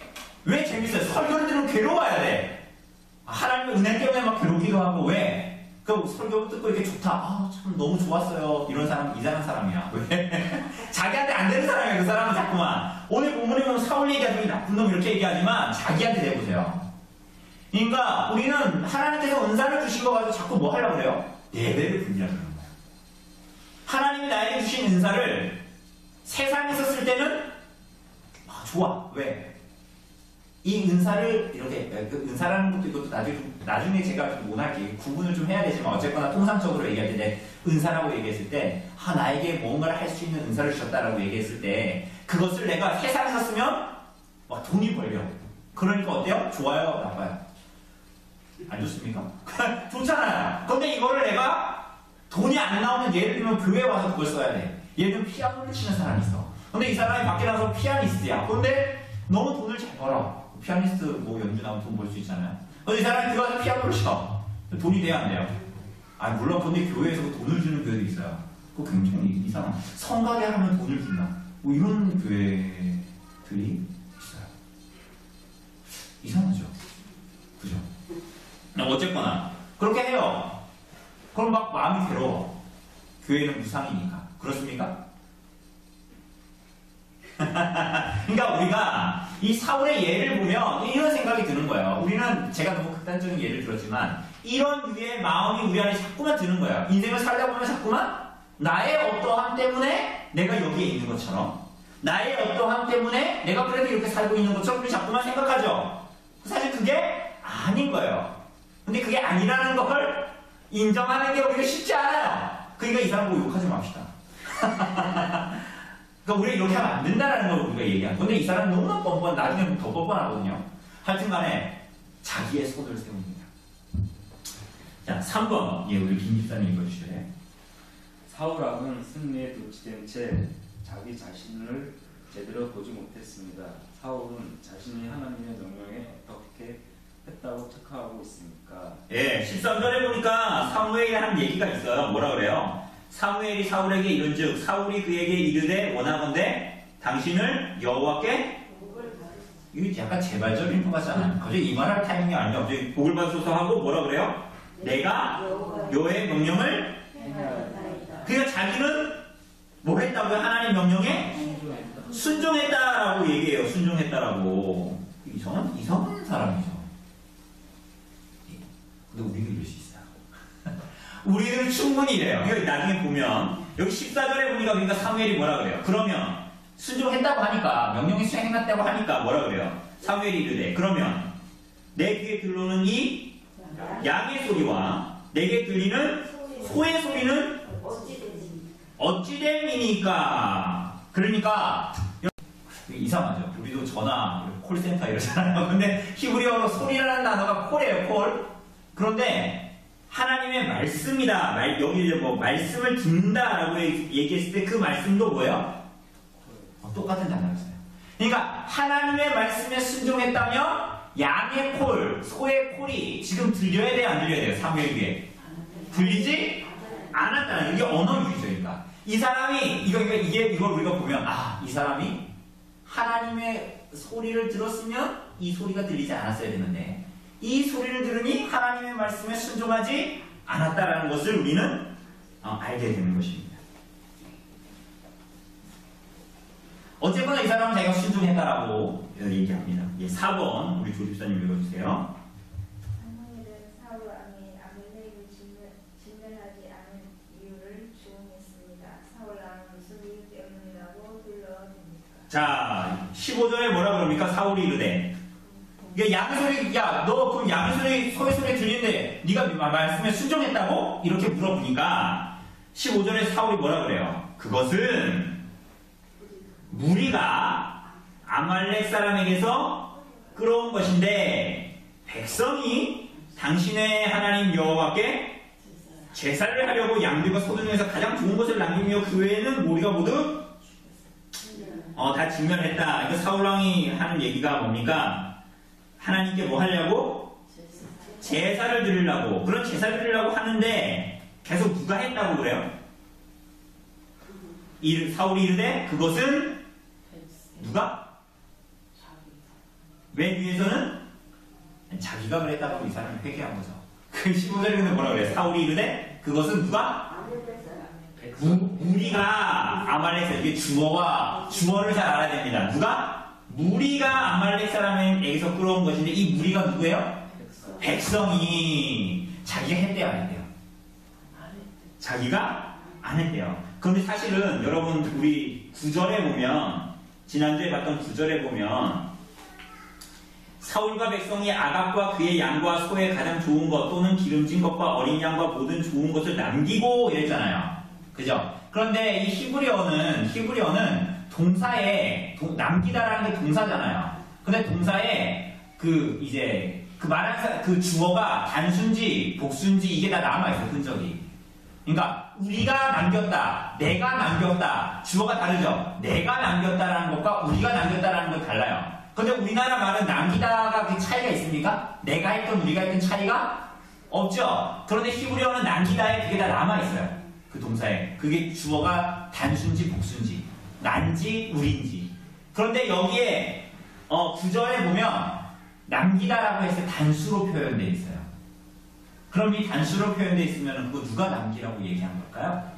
왜 재밌어요? 설교를 들으면 괴로워야 돼. 하나님의 은혜 때문에 막 괴롭기도 하고. 왜? 그 설교 듣고 이렇게 좋다. 참 너무 좋았어요. 이런 사람 이상한 사람이야. 왜? 자기한테 안 되는 사람이야. 그 사람은 자꾸만. 오늘 본문에 보면 사울 얘기하더니 나쁜 놈 이렇게 얘기하지만 자기한테 대보세요. 그러니까 우리는 하나님께서 은사를 주신 거 가지고 자꾸 뭐 하려고 그래요? 예배를 드리려고 그러는 거예요. 하나님이 나에게 주신 은사를 세상에서 쓸 때는 좋아. 왜? 이 은사를 이렇게 은사라는 것도 이것도 나중에 제가 좀 못할게요. 구분을 좀 해야 되지만 어쨌거나 통상적으로 얘기할 때 은사라고 얘기했을 때 나에게 뭔가를 할 수 있는 은사를 주셨다라고 얘기했을 때 그것을 내가 세상에서 쓰면 돈이 벌려. 그러니까 어때요? 좋아요? 나빠요? 안 좋습니까? 좋잖아요. 근데 이거를 내가 돈이 안 나오는 예를 들면 교회에 와서 그걸 써야 돼. 예를 들면 피아노를 치는 사람이 있어. 근데 이 사람이 밖에 나가서 피아니스트야. 근데 너무 돈을 잘 벌어. 피아니스트 뭐 연주 나오면 돈 벌 수 있잖아요. 근데 이 사람이 들어가서 피아노를 쳐. 돈이 돼야 안 돼요? 아 물론 근데 교회에서 돈을 주는 교회도 있어요. 그거 굉장히 이상한. 성가게 하면 돈을 준다. 뭐 이런 교회들이 있어요. 이상하죠. 그죠? 어쨌거나 그렇게 해요. 그럼 막 마음이 괴로워. 교회는 무상이니까. 그렇습니까? 그러니까 우리가 이 사울의 예를 보면 이런 생각이 드는 거예요. 우리는 제가 너무 극단적인 예를 들었지만 이런 유의 마음이 우리 안에 자꾸만 드는 거예요. 인생을 살다 보면 자꾸만 나의 어떠함 때문에 내가 여기에 있는 것처럼 나의 어떠함 때문에 내가 그래도 이렇게 살고 있는 것처럼 우리 자꾸만 생각하죠. 사실 그게 아닌 거예요. 근데 그게 아니라는 걸 인정하는 게 우리가 쉽지 않아요. 그러니까 이 사람 보고 욕하지 맙시다. 그러니까 우리가 이렇게 하면 안 된다는 걸 우리가 얘기하는 건데 이 사람은 너무나 뻔뻔, 나중에 더 뻔뻔하거든요. 하여튼 간에 자기의 손을 세웁니다. 자, 3번. 예, 우리 김 집사님 읽어주실래요? 사울왕은 승리에 도취된 채 자기 자신을 제대로 보지 못했습니다. 사울은 자신이 하나님의 명령에 어떻게 했다고 착각하고 있습니까? 예, 13절에 보니까 사무엘이 한 얘기가 있어요. 뭐라 그래요? 사무엘이 사울에게 이른즉 사울이 그에게 이르되 원하건대 당신을 여호와께 이게 약간 재발적 인포 같지 않아요? 갑자기 이 말할 타이밍이 아니라 갑자기 복을 받소서 하고 뭐라 그래요? 내가 여호와의 명령을 그러니까 자기는 뭐 했다고요? 하나님 명령에 순종했다라고 얘기해요. 순종했다라고. 이상한 사람이죠. 근데 우리도 이럴 수 있어요. 우리는 충분히 이래요. 그러니까 나중에 보면 여기 14절에 보니까 그러니까 사무엘이 뭐라 그래요? 그러면 순종했다고 하니까 명령이 수행했다고 하니까 뭐라 그래요? 사무엘이 이르되 그러면 내 귀에 들려오는 이 양의 소리와 내게 들리는 소의 소리는 어찌됨이니까. 그러니까 이상하죠. 우리도 전화 콜센터 이러잖아요. 근데 히브리어로 소리라는 단어가 콜이에요. 콜. 그런데 하나님의 말씀이다. 여기 뭐 말씀을 듣는다라고 얘기했을 때 그 말씀도 뭐예요? 똑같은 단어였어요. 그러니까 하나님의 말씀에 순종했다면 양의 콜, 소의 콜이 지금 들려야 돼요, 안 들려야 돼요? 사무엘 귀에 들리지 않았다는 이게 언어 유희적이니까 이 사람이 이걸 우리가 보면 이 사람이 하나님의 소리를 들었으면 이 소리가 들리지 않았어야 되는데 이 소리를 들으니 하나님의 말씀에 순종하지 않았다라는 것을 우리는 알게 되는 것입니다. 어쨌거나 이 사람은 자기가 순종했다라고 얘기합니다. 4번 우리 조집사님 읽어주세요. 사무엘은 사울 왕이 아벨렉을 진멸하지 않은 이유를 주문했습니다. 사울 왕은 무슨 이유 때문이라고 불러댑니까? 자, 15절에 뭐라 그럽니까? 사울이 이르되 양의 소리, 너 그럼 양의 소리, 소의 소리 들리는데 네가 말씀에 순종했다고? 이렇게 물어보니까 15절에 사울이 뭐라 그래요? 그것은 무리가 아말렉 사람에게서 끌어온 것인데 백성이 당신의 하나님 여호와께 제사를 하려고 양들과 소들 중에서 가장 좋은 것을 남기며 그 외에는 우리가 모두 다 진멸했다. 그러니까 사울왕이 하는 얘기가 뭡니까? 하나님께 뭐 하려고? 제사를 드리려고. 그런 제사를 드리려고 하는데 계속 누가 했다고 그래요? 사울이 이르되 그것은 누가? 맨 위에서는 자기가 그랬다고 이 사람이 회개한 거죠. 그 15절에 뭐라 그래요? 사울이 이르되 그것은 누가? 무리가 아말렉 사람. 이게 주어를 잘 알아야 됩니다. 누가? 무리가 아말렉 사람에게서 끌어온 것인데 이 무리가 누구예요? 백성이 자기가 했대요, 안 했대요? 자기가 안 했대요. 그런데 사실은 여러분 우리 9절에 보면 지난주에 봤던 9절에 보면 사울과 백성이 아갑과 그의 양과 소의 가장 좋은 것 또는 기름진 것과 어린 양과 모든 좋은 것을 남기고 이랬잖아요. 그죠? 그런데 이 히브리어는 동사에 남기다라는 게 동사잖아요. 근데 동사에 이제 그 말한 그 주어가 단순지, 복순지 이게 다 남아있어요, 흔적이. 그러니까 우리가 남겼다, 내가 남겼다, 주어가 다르죠. 내가 남겼다라는 것과 우리가 남겼다라는 건 달라요. 근데 우리나라 말은 남기다가 그 차이가 있습니까? 내가 했던 우리가 했던 차이가 없죠. 그런데 히브리어는 남기다에 그게 다 남아있어요. 그 동사에. 그게 주어가 단순지, 복순지, 난지, 우린지. 그런데 여기에 구절에 보면 남기다라고 해서 단수로 표현되어 있어요. 그럼 이 단수로 표현되어 있으면 그거 누가 남기라고 얘기한 걸까요?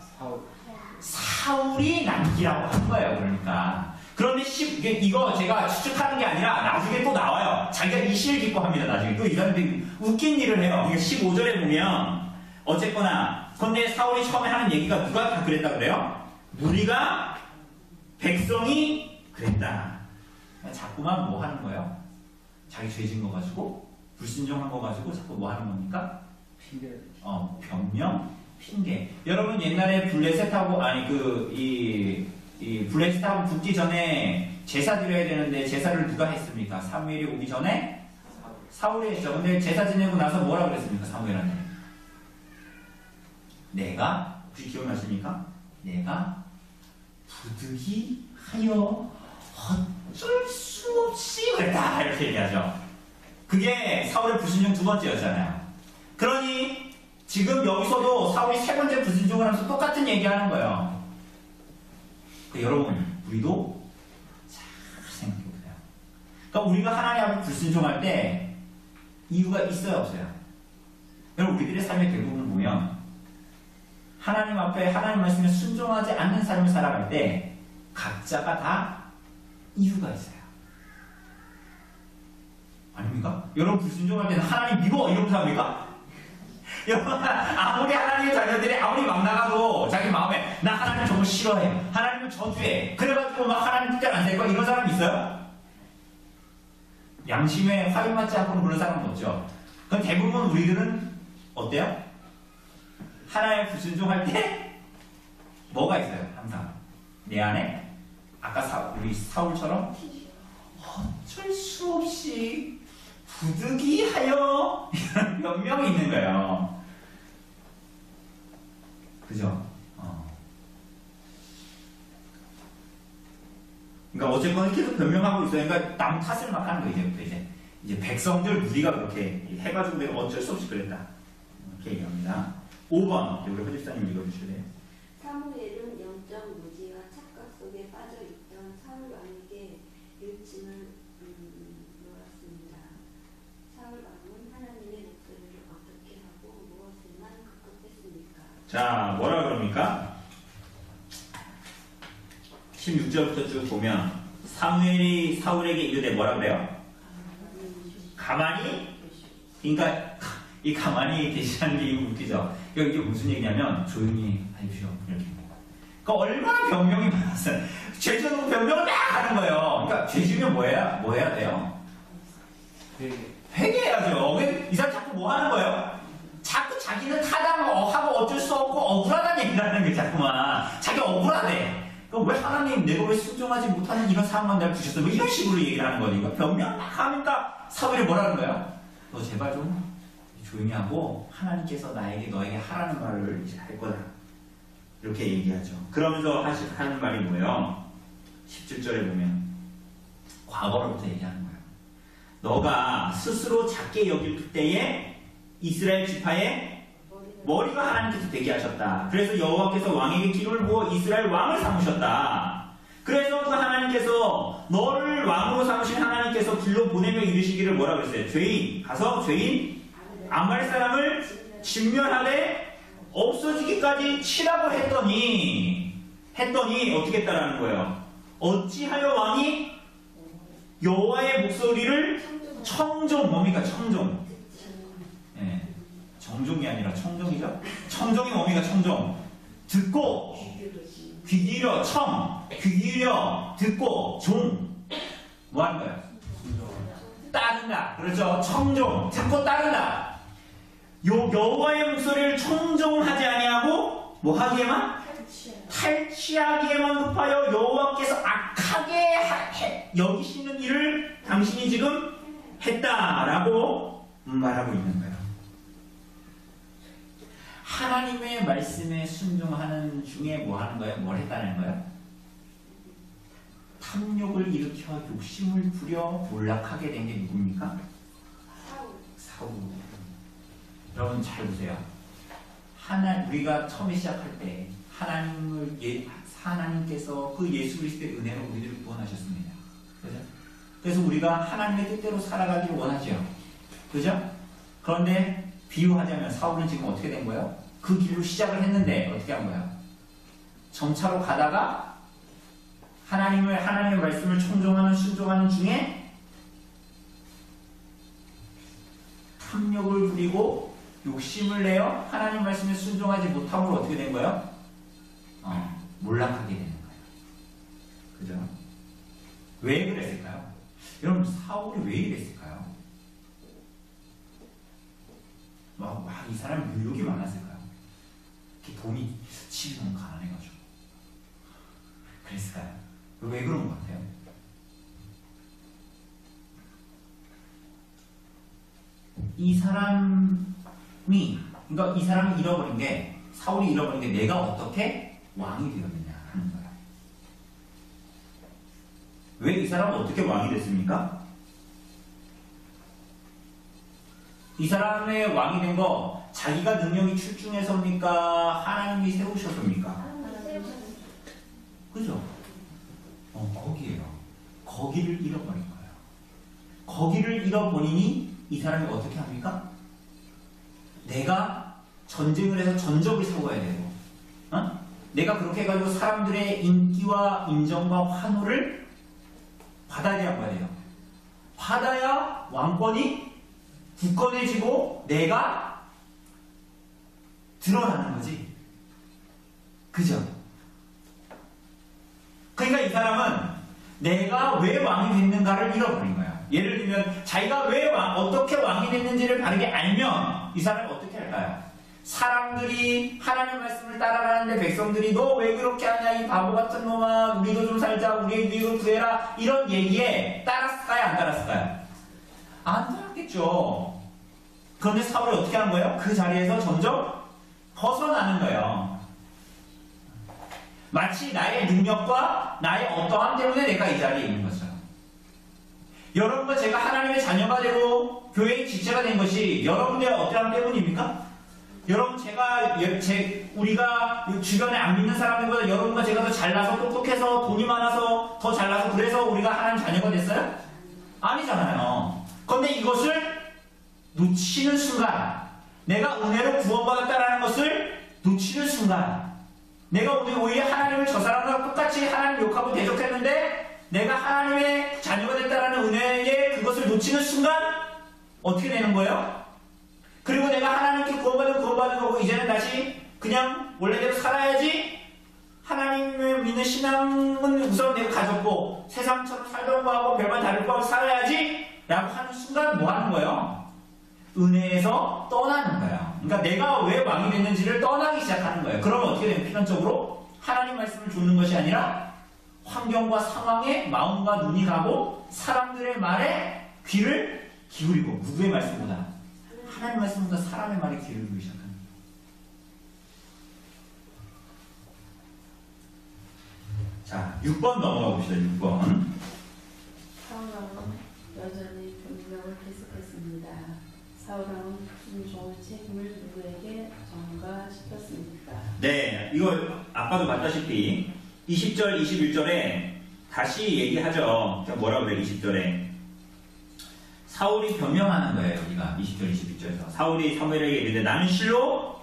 사울이 남기라고 한 거예요. 그러니까. 그런데 이거 제가 추측하는 게 아니라 나중에 또 나와요. 자기가 이실 기뻐합니다. 나중에 또 이 사람들이 웃긴 일을 해요. 그러니까 15절에 보면 어쨌거나 그런데 사울이 처음에 하는 얘기가 누가 다 그랬다 그래요? 무리가 백성이 그랬다. 자꾸만 뭐 하는 거예요? 자기 죄진 거 가지고 불순종한 거 가지고 자꾸 뭐 하는 겁니까? 핑계. 변명, 핑계. 여러분 옛날에 블레셋하고 블레셋하고 붙기 전에 제사 드려야 되는데 제사를 누가 했습니까? 사무엘이 오기 전에 사울이 했죠. 근데 제사 지내고 나서 뭐라 그랬습니까? 사무엘한테. 내가 혹시 기억나십니까? 내가 부득이 하여 어쩔 수 없이 그랬다 이렇게 얘기하죠. 그게 사울의 불순종 두 번째였잖아요. 그러니 지금 여기서도 사울이 세 번째 불순종을 하면서 똑같은 얘기하는 거예요. 여러분 우리도 잘 생각해보세요. 그러니까 우리가 하나님 앞에 불순종할 때 이유가 있어요 없어요? 여러분 우리들의 삶의 대부분 보면 하나님 앞에 하나님 말씀에 순종하지 않는 삶을 살아갈 때 각자가 다 이유가 있어요. 아닙니까? 여러분 불순종할 때는 하나님 믿어 이러면서 합니까? 여러분 아무리 하나님의 자녀들이 아무리 막 나가도 자기 마음에 나 하나님 정말 싫어해, 하나님을 저주해, 그래가지고 막 하나님 뜻대로 안 될 거야 이런 사람 있어요? 양심에 화인 맞지 않고는 그런 사람은 없죠. 그럼 대부분 우리들은 어때요? 하나님 불순종할 때 뭐가 있어요? 항상 내 안에 아까 우리 사울처럼 어쩔 수 없이 부득이하여 이런 변명이 있는 거예요. 그죠? 그러니까 어쨌건 계속 변명하고 있어요. 그러니까 남 탓을 막 하는 거예요. 이제부터 이제 백성들 무리가 그렇게 해가지고 내가 어쩔 수 없이 그랬다 이렇게 얘기합니다. 5번 우리 허집사님 읽어주실래요? 사무엘은 영적 무지와 착각 속에 빠져있던 사울 왕에게 일침을 놓았습니다. 사울 왕은 하나님의 목소리를 어떻게 하고 무엇을만 극복했습니까? 자, 뭐라 그럽니까? 16절부터 쭉 보면 사무엘이 사울에게 이르되 뭐라 그래요? 가만히? 그러니까 이 가만히 계시라는 게 이거 웃기죠? 이게 무슨 얘기냐면 조용히 하십시오 이렇게. 그러니까 얼마나 변명이 많았어요. 죄지어놓고 변명을 막 하는 거예요. 그러니까 죄지면 뭐 해야 돼요? 회개해야죠. 이 사람 자꾸 뭐 하는 거예요? 자꾸 자기는 타당하고 어쩔 수 없고 억울하다는 얘기를 하는 게 자꾸만. 자기 억울하대. 그럼 왜 하나님 내가 왜 순종하지 못하는 이런 상황만 날 주셨어? 뭐 이런 식으로 얘기를 하는 거니까 변명 막 하니까 사울이 뭐라는 거예요? 너 제발 좀 조용히 하고 하나님께서 너에게 하라는 말을 이제 할 거다. 이렇게 얘기하죠. 그러면서 하는 말이 뭐예요? 17절에 보면 과거로부터 얘기하는 거예요. 너가 스스로 작게 여길 그때에 이스라엘 지파의 머리가 하나님께서 되게 하셨다. 그래서 여호와께서 왕에게 기름을 부어 이스라엘 왕을 삼으셨다. 그래서 그 하나님께서 너를 왕으로 삼으신 하나님께서 길로 보내며 이르시기를 뭐라 그랬어요? 가서 죄인 아말렉 사람을 진멸하되 없어지기까지 치라고 했더니 어떻게 했다라는 거예요? 어찌하여 왕이 여호와의 목소리를 뭡니까? 정종이 아니라 청종이죠? 청종이 뭡니까? 청종. 듣고 귀 기울여 듣고 뭐 하는 거예요? 따른다. 그렇죠? 청종. 듣고 따른다. 여호와의 목소리를 청종하지 아니하고 뭐 하기에만? 탈취하기에만 급하여 여호와께서 악하게 여기시는 일을 당신이 지금 했다라고 말하고 있는 거예요. 하나님의 말씀에 순종하는 중에 뭐 하는 거예요? 뭘 했다는 거예요? 탐욕을 일으켜 욕심을 부려 몰락하게 된 게 누굽니까? 사울. 여러분 잘 보세요. 우리가 처음에 시작할 때 하나님께서 그 예수 그리스도의 은혜로 우리들을 구원하셨습니다. 그죠? 그래서 우리가 하나님의 뜻대로 살아가기를 원하죠. 그죠? 그런데 비유하자면 사울은 지금 어떻게 된 거예요? 그 길로 시작을 했는데 어떻게 한 거예요? 정차로 가다가 하나님의 말씀을 순종하는 중에 탐욕을 부리고 욕심을 내어 하나님 말씀에 순종하지 못함으로 어떻게 된 거예요? 몰락하게 되는 거예요. 그죠? 왜 그랬을까요? 여러분 사울이 왜 이랬을까요? 이 사람이 유혹이 많았을까요? 돈이 집이 너무 가난해가지고 그랬을까요? 왜 그런 것 같아요? 이 사람이 잃어버린 게, 사울이 잃어버린 게 내가 어떻게 왕이 되었느냐 하는 거예요. 왜 이 사람은 어떻게 왕이 됐습니까? 이 사람의 왕이 된 거 자기가 능력이 출중해서입니까? 하나님이 세우셔서입니까? 그죠? 거기에요. 거기를 잃어버린 거예요. 거기를 잃어버리니 이 사람이 어떻게 합니까? 내가 전쟁을 해서 전적을 세워야 되고, 내가 그렇게 해가지고 사람들의 인기와 인정과 환호를 받아야 돼요. 받아야 왕권이 굳건해지고 내가 드러나는 거지. 그죠? 그러니까 이 사람은 내가 왜 왕이 됐는가를 잃어버린 거야. 예를 들면 자기가 왜 어떻게 왕이 됐는지를 바르게 알면 이 사람이 어떻게 할까요? 사람들이 하나님 말씀을 따라가는데 백성들이 너 왜 그렇게 하냐 이 바보 같은 놈아, 우리도 좀 살자, 우리의 누이도 구해라, 이런 얘기에 따랐을까요? 안 따랐을까요? 안 따랐겠죠. 그런데 사울이 어떻게 한 거예요? 그 자리에서 점점 벗어나는 거예요. 마치 나의 능력과 나의 어떠함 때문에 내가 이 자리에 있는 것처럼. 여러분과 제가 하나님의 자녀가 되고 교회의 지체가 된 것이 여러분의 어떠함 때문입니까? 여러분 우리가 주변에 안 믿는 사람들보다 여러분과 제가 더 잘나서 똑똑해서 돈이 많아서 더 잘나서 그래서 우리가 하나님 자녀가 됐어요? 아니잖아요. 그런데 이것을 놓치는 순간, 내가 은혜로 구원받았다는 것을 놓치는 순간, 내가 오히려 하나님을 저 사람과 똑같이 하나님 욕하고 대적했는데 내가 하나님의 자녀가 됐다는 은혜에 그것을 놓치는 순간 어떻게 되는 거예요? 그리고 내가 하나님께 구원받은 거고 이제는 다시 그냥 원래대로 살아야지, 하나님을 믿는 신앙은 우선 내가 가졌고 세상처럼 살던 거하고 별반 다를 거하고 살아야지 라고 하는 순간 뭐 하는 거예요? 은혜에서 떠나는 거예요. 그러니까 내가 왜 왕이 됐는지를 떠나기 시작하는 거예요. 그러면 어떻게 되면 필연적으로 하나님 말씀을 좇는 것이 아니라 환경과 상황에 마음과 눈이 가고 사람들의 말에 귀를 기울이고, 누구의 말씀보다? 하나님 말씀보다 사람의 말에 귀를 기울이기 시작합니다. 자, 6번 넘어가 봅시다. 6번. 사울왕은 여전히 변명을 계속했습니다. 사울왕은 무슨 좋은 책임을 누구에게 전가시켰습니까? 네, 이거 아까도 봤다시피 20절, 21절에 다시 얘기하죠. 뭐라고 그래요? 20절에 사울이 변명하는 거예요. 여기가 20절, 21절에서 사울이 사무엘에게 이르되 나는 실로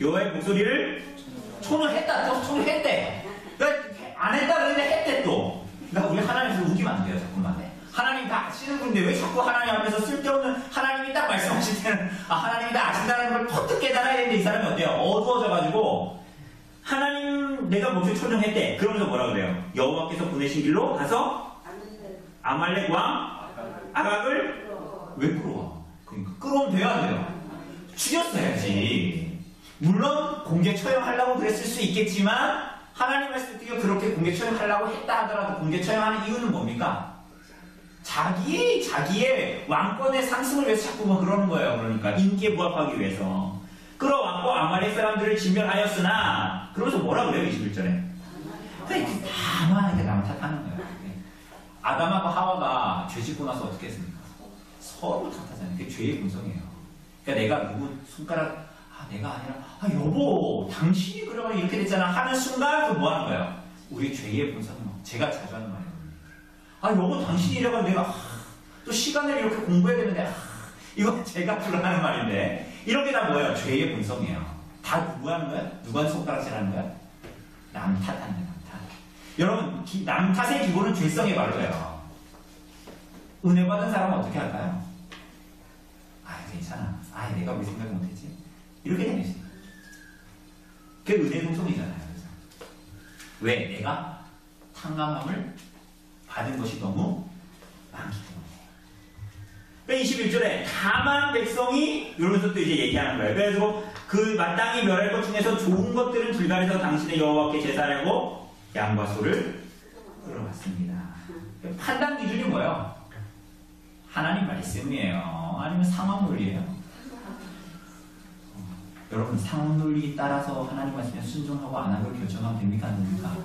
여호와의 목소리를 초노했다. 초노했대. 그러니까 안 했다 그랬는데 했대 또. 그러니까 우리 하나님께서 우기면 안 돼요. 자꾸만. 하나님 다 아시는 분인데 왜 자꾸 하나님 앞에서 쓸데없는, 하나님이 딱 말씀하실 때는 하나님이 다 아신다는 걸 퍼뜩 깨달아야 되는데 이 사람이 어때요? 어두워져가지고 하나님 내가 목소리 초정했대. 그러면서 뭐라 그래요? 여호와께서 보내신 길로 가서 아말렉 왕 아각을 왜 끌어와? 그러니까 끌어오면 돼요, 안 돼요? 죽였어야지. 물론 공개 처형하려고 그랬을 수 있겠지만 하나님 말씀 듣기가 그렇게 공개 처형하려고 했다 하더라도 공개 처형하는 이유는 뭡니까? 자기의 왕권의 상승을 위해서 자꾸 뭐 그러는 거예요. 그러니까 인기에 부합하기 위해서. 끌어왔고 아말렉 사람들을 진멸하였으나 그러면서 뭐라 그래요? 21절에. 그러니까 다만 이렇게 남 탓하는 거예요. 아담하고 하와가 죄 짓고 나서 어떻게 했습니까? 서로 탓하잖아요. 그게 죄의 본성이에요. 그러니까 내가 누구 손가락 내가 아니라 여보 당신이 그러면 이렇게 됐잖아 하는 순간 그 뭐 하는 거예요? 우리 죄의 본성은 제가 자주 하는 말이에요. 여보 당신이 이래가지고 내가 또 시간을 이렇게 공부해야 되는데 이건 제가 주로 하는 말인데 이런 게 다 뭐예요? 죄의 본성이에요. 다 누구 하는 거야? 누가 손가락질 하는 거야? 남 탓하는 거야. 남 탓. 여러분 남 탓의 기본은 죄성의 말로예요. 은혜 받은 사람은 어떻게 할까요? 괜찮아. 내가 왜 생각을 못했지? 이렇게 되겠어요. 그게 은혜 동성이잖아요. 그래서. 왜? 내가 탕감함을 받은 것이 너무 많기 때문에. 21절에 다만 백성이 이러면서 또 이제 얘기하는 거예요. 그래서 그 마땅히 멸할 것 중에서 좋은 것들은 불가리서 당신의 여호와께 제사하려고 양과 소를 끌어왔습니다. 판단 기준이 뭐예요? 하나님 말씀이에요? 아니면 상황 논리예요? 여러분 상황 논리에 따라서 하나님 말씀에 순종하고 안 하고 결정하면 됩니까? 안 됩니까?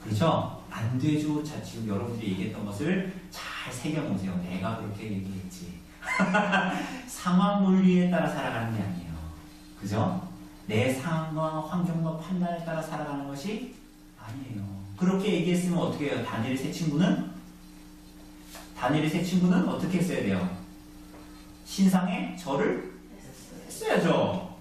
그렇죠? 안 되죠. 자, 지금 여러분들이 얘기했던 것을 잘 새겨보세요. 내가 그렇게 얘기했지. 상황 논리에 따라 살아가는 게 아니에요. 그죠? 내 상황과 환경과 판단에 따라 살아가는 것이 아니에요. 그렇게 얘기했으면 어떻게 해요? 다니엘의 세 친구는 어떻게 했어야 돼요? 신상에 절을 했어야죠.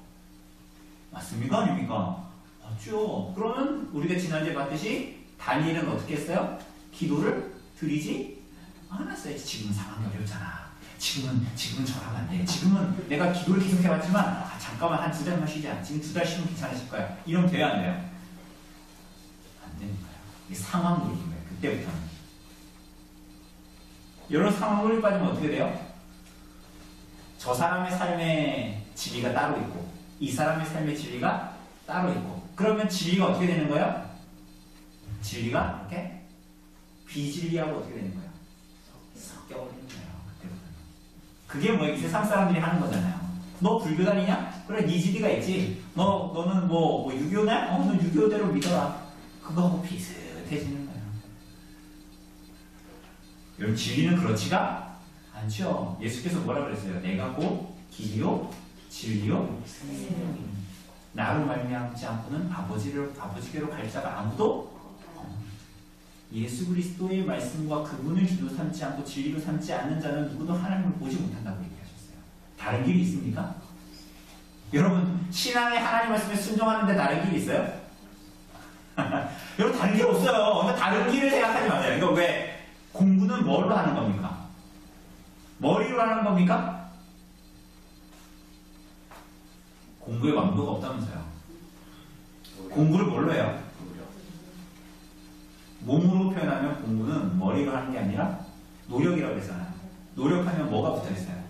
맞습니까? 아닙니까? 맞죠. 그러면 우리가 지난주에 봤듯이 다니엘은 어떻게 했어요? 기도를 드리지 않았어요. 지금은 상황이 어렵잖아. 지금은 절하면 안 돼. 지금은 내가 기도를 계속 해왔지만 잠깐만 한 2달만 쉬자. 지금 2달 쉬면 괜찮으실 거야. 이러면 돼요? 안 돼요? 안 되는 거예요. 이게 상황 논리인 거예요. 그때부터는. 이런 상황 논리 빠지면 어떻게 돼요? 저 사람의 삶의 진리가 따로 있고 이 사람의 삶의 진리가 따로 있고 그러면 진리가 어떻게 되는 거예요? 진리가 이렇게 비진리하고 어떻게 되는 거예요? 섞여버리는 거예요. 그때부터는. 그게 뭐 이 세상 사람들이 하는 거잖아요. 너 불교 다니냐? 그래 네 지리가 있지. 너는 뭐 유교냐? 너 유교대로 믿어라. 그거하고 비슷해지는 거예요. 여러분 진리는 그렇지가 않죠. 예수께서 뭐라 그랬어요? 내가 곧 길이요 진리요 생명이니 나로 말미암지 않고는 아버지께로 갈 자가 아무도 예수 그리스도의 말씀과 그분을 기도 삼지 않고 진리로 삼지 않는 자는 누구도 하나님을 보지 못한다고 얘기하셨어요. 다른 길이 있습니까? 여러분 신앙의 하나님 말씀에 순종하는데 다른 길이 있어요? 여러분 다른 길 없어요. 그러니까 다른 길을 생각하지 마세요. 이거 왜 공부는 뭘로 하는 겁니까? 머리로 하는 겁니까? 공부에 왕도가 없다면서요. 공부를 뭘로 해요? 몸으로 표현하면 공부는 머리로 하는 게 아니라 노력이라고 했잖아요. 노력하면 뭐가 붙어있어요?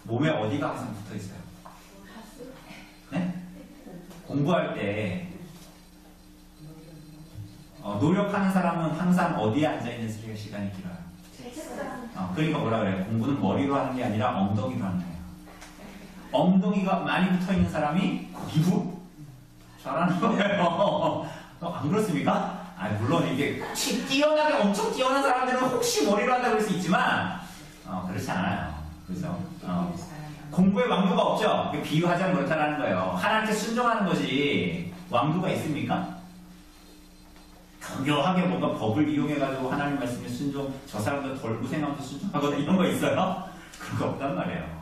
몸에 어디가 항상 붙어있어요? 네? 공부할 때 노력하는 사람은 항상 어디에 앉아있는 시간이 길어요? 그러니까 뭐라 그래요? 공부는 머리로 하는 게 아니라 엉덩이로 하는 거예요. 엉덩이가 많이 붙어있는 사람이 공부 잘하는 거예요. 안 그렇습니까? 물론 이게 뛰어나게 엄청 뛰어난 사람들은 혹시 머리로 한다고 할 수 있지만 그렇지 않아요. 그죠? 공부에 왕도가 없죠? 비유하자면 그렇다는 거예요. 하나님께 순종하는 것이 왕도가 있습니까? 강력하게 뭔가 법을 이용해가지고 하나님 말씀에 순종, 저 사람들 덜 고생하면서 순종하거나 이런 거 있어요? 그런 거 없단 말이에요.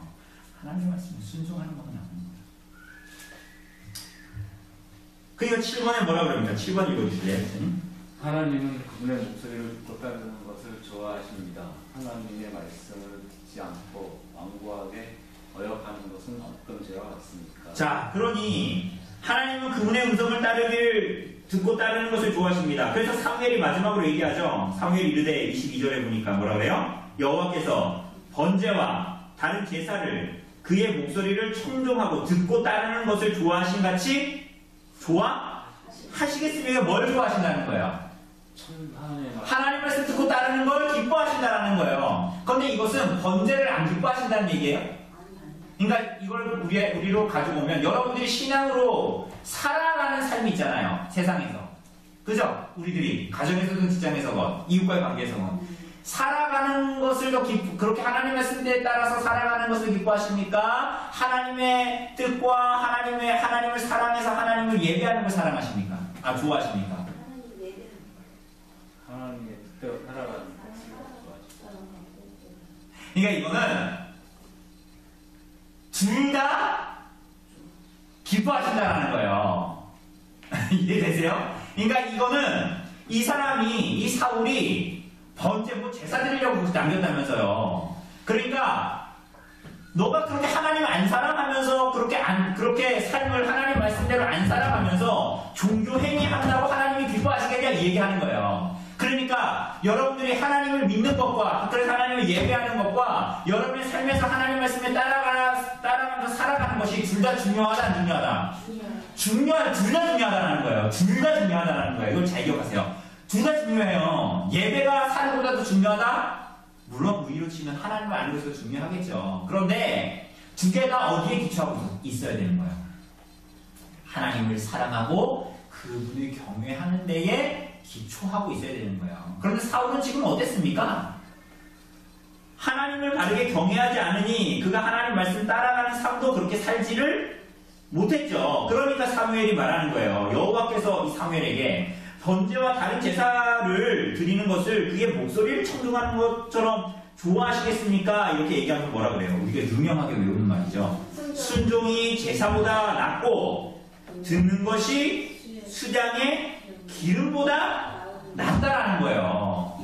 하나님 말씀에 순종하는 건 없는 거예요. 그러니까 7번에 뭐라 그럽니까? 7번 읽어주실래요? 하나님은 그분의 목소리를 듣고 따르는 것을 좋아하십니다. 하나님의 말씀을 듣지 않고 완고하게 어역하는 것은 어떤 죄와 같습니까? 자, 그러니 하나님은 그분의 음성을 듣고 따르는 것을 좋아하십니다. 그래서 사무엘이 마지막으로 얘기하죠. 사무엘 이르되 22절에 보니까 뭐라 그래요? 여호와께서 번제와 다른 제사를 그의 목소리를 청종하고 듣고 따르는 것을 좋아하신 같이 좋아하시겠습니까? 뭘 좋아하신다는 거예요? 하나님 말씀 듣고 따르는 걸 거예요. 그런데 이것은 번제를 안 기뻐하신다는 얘기예요. 그러니까 이걸 우리로 가지고 오면 여러분들이 신앙으로 살아가는 삶이 있잖아요. 세상에서. 그죠? 우리들이 가정에서든 직장에서건 이웃과의 관계에서건 살아가는 것을 더 그렇게 하나님의 말씀에 따라서 살아가는 것을 기뻐하십니까? 하나님의 뜻과 하나님을 사랑해서 하나님을 예배하는 걸 사랑하십니까? 좋아하십니까? 하나님의 뜻대로 살아가는 것을 좋아하십니다. 그러니까 이거는 둘 다 기뻐하신다는 거예요. 이해되세요? 그러니까 이거는 이 사울이 번제 제사 드리려고 남겼다면서요. 그러니까 너가 그렇게 하나님을 안 사랑하면서 그렇게 삶을 하나님 말씀대로 안 살아가면서 종교 행위한다고 하나님이 기뻐하시겠냐 이 얘기하는 거예요. 그러니까 여러분들이 하나님을 믿는 것과 그래서 하나님을 예배하는 것과 여러분의 삶에서 하나님 말씀에 따라가면서 살아가는 것이 둘 다 중요하다 안 중요하다? 둘 다 중요하다는 거예요. 둘 다 중요하다는 거예요. 이걸 잘 기억하세요. 둘 다 중요해요. 예배가 사는보다 더 중요하다? 물론 무의로 치면 하나님을 아는 것이 더 중요하겠죠. 그런데 두 개 다 어디에 기초하고 있어야 되는 거예요? 하나님을 사랑하고 그분을 경외하는 데에 기초하고 있어야 되는 거예요. 그런데 사울은 지금 어땠습니까? 하나님을 바르게 경외하지 않으니 그가 하나님 말씀 따라가는 삶도 그렇게 살지를 못했죠. 그러니까 사무엘이 말하는 거예요. 여호와께서 이 사무엘에게 번제와 다른 제사를 드리는 것을 그의 목소리를 청중하는 것처럼 좋아하시겠습니까? 이렇게 얘기하면 뭐라 그래요? 우리가 유명하게 외우는 말이죠. 순종이 제사보다 낫고 듣는 것이 수장의 기름보다 낫다라는 거예요.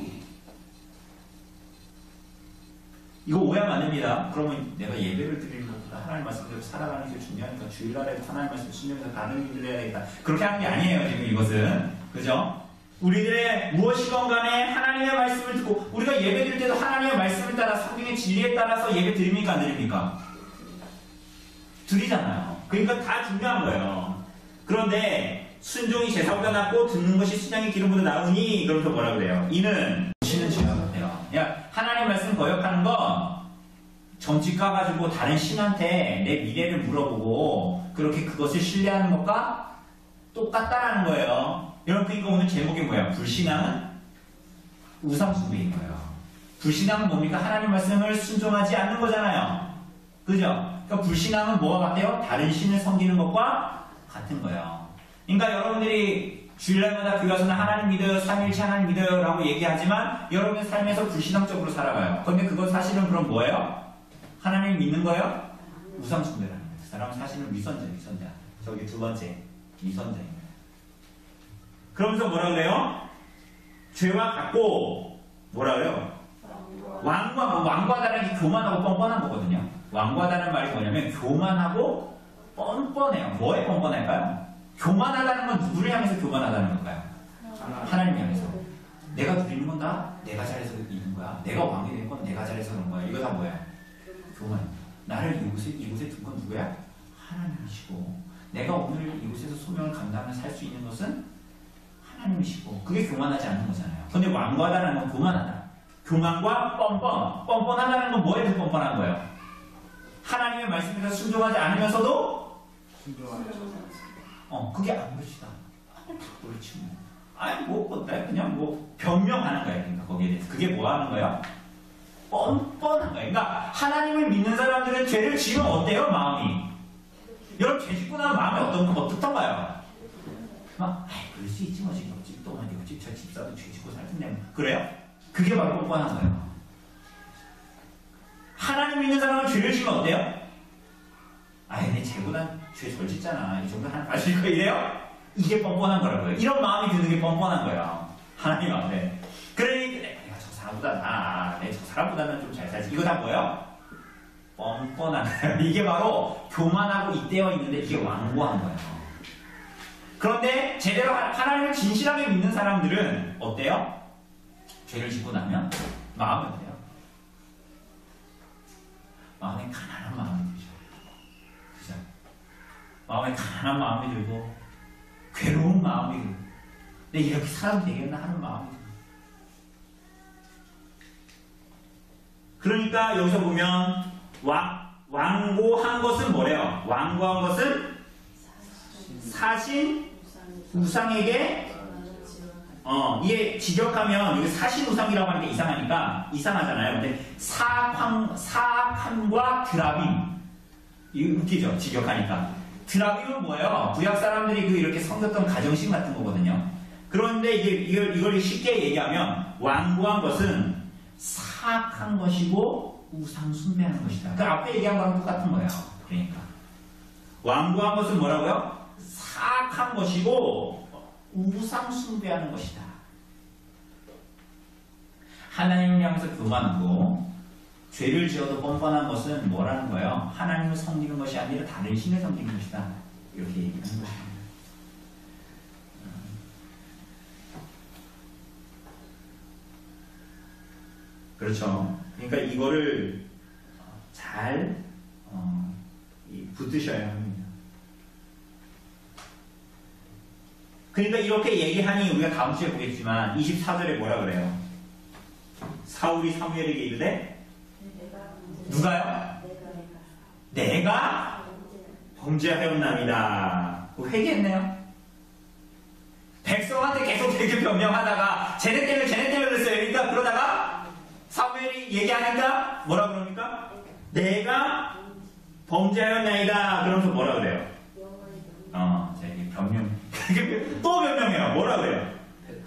이거 오해하면 안 됩니다. 그러면 내가 예배를 드리는 것보다 하나님 말씀대로 살아가는 게 중요하니까 주일날에 하나님 말씀 신경해서 다른 일을 해야 되겠다. 그렇게 하는 게 아니에요. 지금 이것은. 그죠? 우리들의 무엇이건 간에 하나님의 말씀을 듣고 우리가 예배 드릴 때도 하나님의 말씀을 따라 성경의 진리에 따라서 예배 드립니까? 안 드립니까? 드리잖아요. 그러니까 다 중요한 거예요. 그런데 순종이 제사보다 낫고 듣는 것이 수장의 기름보다 나으니 그러면서 뭐라 그래요? 이는 신은 중요한 것 같아요. 그냥 하나님 말씀 거역하는 건 점집 가가지고 다른 신한테 내 미래를 물어보고 그렇게 그것을 신뢰하는 것과 똑같다라는 거예요. 여러분 그러니까 오늘 제목이 뭐야? 불신앙은 우상숭배인 거예요. 불신앙은 뭡니까? 하나님 말씀을 순종하지 않는 거잖아요. 그죠? 그러니까 불신앙은 뭐가 같아요? 다른 신을 섬기는 것과 같은 거예요. 그러니까 여러분들이 주일날마다 교회 와서는 하나님 믿어요, 삼위일체 하나님 믿어요 라고 얘기하지만 여러분의 삶에서 불신앙적으로 살아가요. 그런데 그건 사실은 그럼 뭐예요? 하나님 믿는 거예요? 우상숭배라는 거예요. 그 사람은 사실은 위선자. 저기 두 번째 위선자입니다. 그러면서 뭐라 그래요? 죄와 같고 뭐라 그래요? 왕과다라는 게 교만하고 뻔뻔한 거거든요. 왕과다라는 말이 뭐냐면 교만하고 뻔뻔해요. 뭐에 뻔뻔할까요? 교만하다는 건 누구를 향해서 교만하다는 걸까요? 하나님 향해서. 내가 누리는 건 다 내가 잘해서 있는 거야. 내가 왕이 된 건 내가 잘해서 그런 거야. 이거 다 뭐야? 교만입니다. 나를 이곳에 둔 건 누구야? 하나님이시고 내가 오늘 이곳에서 소명을 감당하며 살 수 있는 것은 하나님이시고 그게 교만하지 않는 거잖아요. 근데 왕과다라는 건 교만하다. 교만과 뻔뻔하다는 건 뭐에 대해 뻔뻔한 거예요? 하나님의 말씀에서 순종하지 않으면서도 그게 아무렇지도 않아. 그렇지 뭐. 내가 그냥 변명하는 거야. 그러니까 거기에 대해서. 그게 뭐 하는 거야? 뻔뻔한 거야. 그러니까 하나님을 믿는 사람들은 죄를 지으면 어때요? 마음이. 여러분 죄 짓고 나면 마음이 어떻던가요? 그럴 수 있지 뭐 지금 옆집 또 옆집 저 집사도 죄 짓고 살 텐데 그래요? 그게 바로 뻔뻔한 거예요. 하나님 믿는 사람은 죄를 지으면 어때요? 내 죄보단 죄 덜 짓잖아. 이 정도 하나님 아실 거 이래요? 이게 뻔뻔한 거라고요. 이런 마음이 드는 게 뻔뻔한 거예요. 하나님 앞에. 그러니 내가 저 사람보다 저 사람보다는 좀 잘 살지. 이거 다 뭐예요? 뻔뻔한 거예요. 이게 바로 교만하고 잇대어 있는데 이게 완고한 거예요. 그런데 제대로 하나님을 진실하게 믿는 사람들은 어때요? 죄를 짓고 나면 마음이 어때요? 마음에 가난한 마음이 들죠. 그죠? 마음에 가난한 마음이 들고 괴로운 마음이 들고 내 이렇게 살아도 되겠나 하는 마음이 들고 그러니까 여기서 보면 완고한 것은 뭐래요? 완고한 것은 사신 우상에게 이게 직역하면 여기 사신 우상이라고 하는 게 이상하잖아요. 근데 사악함과 드라빔 이거 웃기죠? 직역하니까 드라빔은 뭐예요? 구약 사람들이 이렇게 섬겼던 가정신 같은 거거든요. 그런데 이걸 쉽게 얘기하면 완고한 것은 사악한 것이고 우상 숭배하는 것이다. 그 앞에 얘기한 거랑 똑같은 거예요. 그러니까 완고한 것은 뭐라고요? 사악한 것이고 우상 숭배하는 것이다. 하나님을 향해서 교만하고 죄를 지어도 뻔뻔한 것은 뭐라는 거예요? 하나님을 섬기는 것이 아니라 다른 신을 섬기는 것이다. 이렇게 얘기하는 것입니다. 그렇죠. 그러니까 이거를 잘 붙드셔야 합니다. 그러니까 이렇게 얘기하니 우리가 다음 주에 보겠지만 24절에 뭐라 그래요? 사울이 사무엘에게 이르되 누가요? 내가 범죄하였나이다. 회개했네요. 백성한테 계속 이렇게 변명하다가 쟤네 때문에 그랬어요. 그러니까 그러다가 사무엘이 얘기하니까 뭐라 그럽니까? 내가 범죄하였나이다. 그러면서 뭐라 그래요? 이제 변명. 또 변명해요. 뭐라 그래요?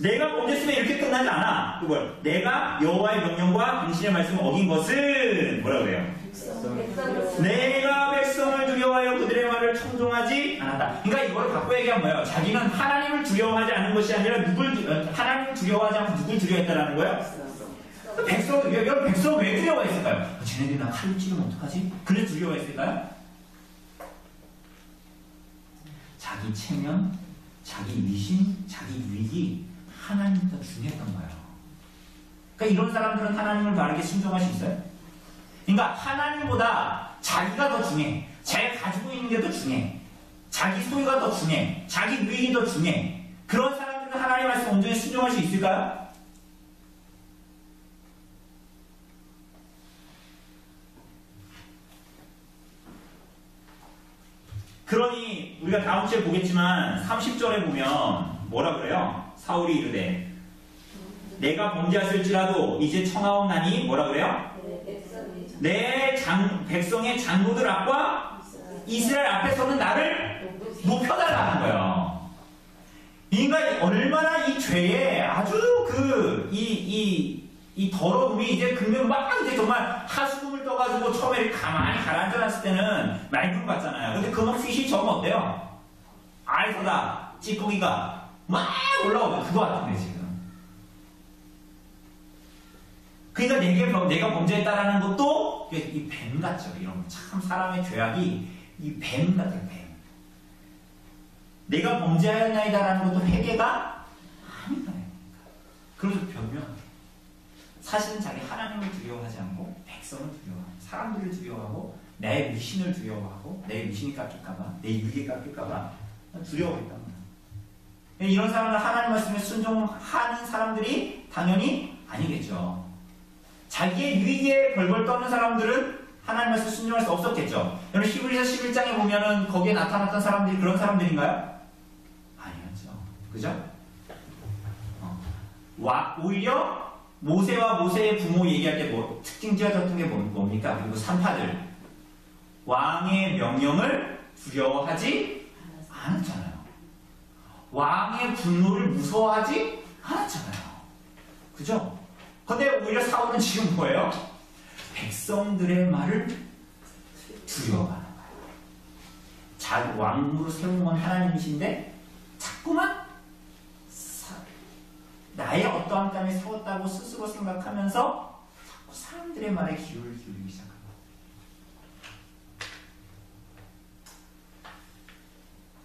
내가 범죄했으면 이렇게 끝나지 않아. 내가 여호와의 명령과 당신의 말씀을 어긴 것은 뭐라 그래요? 내가 백성을 두려워하여 그들의 말을 청종하지 않았다. 그러니까 이거를 바꿔 얘기하면 뭐예요? 자기는 하나님을 두려워하지 않은 것이 아니라 하나님을 두려워하지 않고 누굴 두려워했다라는 거예요? 여러분 백성을 왜 두려워했을까요? 쟤네들이 나 칼로 찌르면 어떡하지? 그래서 두려워했을까요? 자기 체면, 자기 위신, 자기 유익이 하나님보다 중요했던 거예요. 그러니까 이런 사람들은 하나님을 바르게 순종할 수 있어요? 그러니까 하나님보다 자기가 더 중요해. 자기가 가지고 있는 게 더 중요해. 자기 소유가 더 중요해. 자기 유익이 더 중요해. 그런 사람들은 하나님 말씀 온전히 순종할 수 있을까요? 그러니 우리가 다음 주에 보겠지만 30절에 보면 뭐라 그래요? 사울이 이르되 내가 범죄하였을지라도 이제 청하옵나니 뭐라 그래요? 내 백성의 장로들 앞과 이스라엘 앞에서는 나를 높여달라는 거예요. 그러니까 얼마나 이 죄에 아주 이 더러움이 이제 그러면 막 이제 정말 하수금을 떠가지고 처음에 이렇게 가만히 가라앉아놨을 때는 맑은 것 같잖아요. 근데 그만 휘시 저으면 어때요? 알보다 찌꺼기가 막 올라오죠. 그거 같은데 지금. 그러니까 내가 범죄했다라는 것도 이 뱀 같죠. 이런 거. 참 사람의 죄악이 이 뱀 같아요. 뱀. 내가 범죄하였나이다라는 것도 회개가 아니다. 그래서 변명해요. 사실은 자기 하나님을 두려워하지 않고 백성을 두려워하고 사람들을 두려워하고 내 위신을 두려워하고 내 위신이 깎일까봐 내 유익이 깎일까봐 두려워했단 말이야. 이런 사람들 하나님 말씀에 순종하는 사람들이 당연히 아니겠죠. 자기의 유익에 벌벌 떠는 사람들은 하나님 말씀에 순종할 수 없었겠죠. 여러분 히브리서 11장에 보면은 거기에 나타났던 사람들이 그런 사람들인가요? 아니었죠. 그죠? 오히려 모세와 모세의 부모 얘기할 때 특징 지어졌던 게 뭡니까? 그리고 산파들 왕의 명령을 두려워하지 않았잖아요. 왕의 분노를 무서워하지 않았잖아요. 그죠? 근데 오히려 사울은 지금 뭐예요? 백성들의 말을 두려워하는 거예요. 왕으로 세운 건 하나님이신데 자꾸만 나의 어떠한 땀에 세웠다고 스스로 생각하면서 자꾸 사람들의 말에 귀를 기울이기 시작합니다.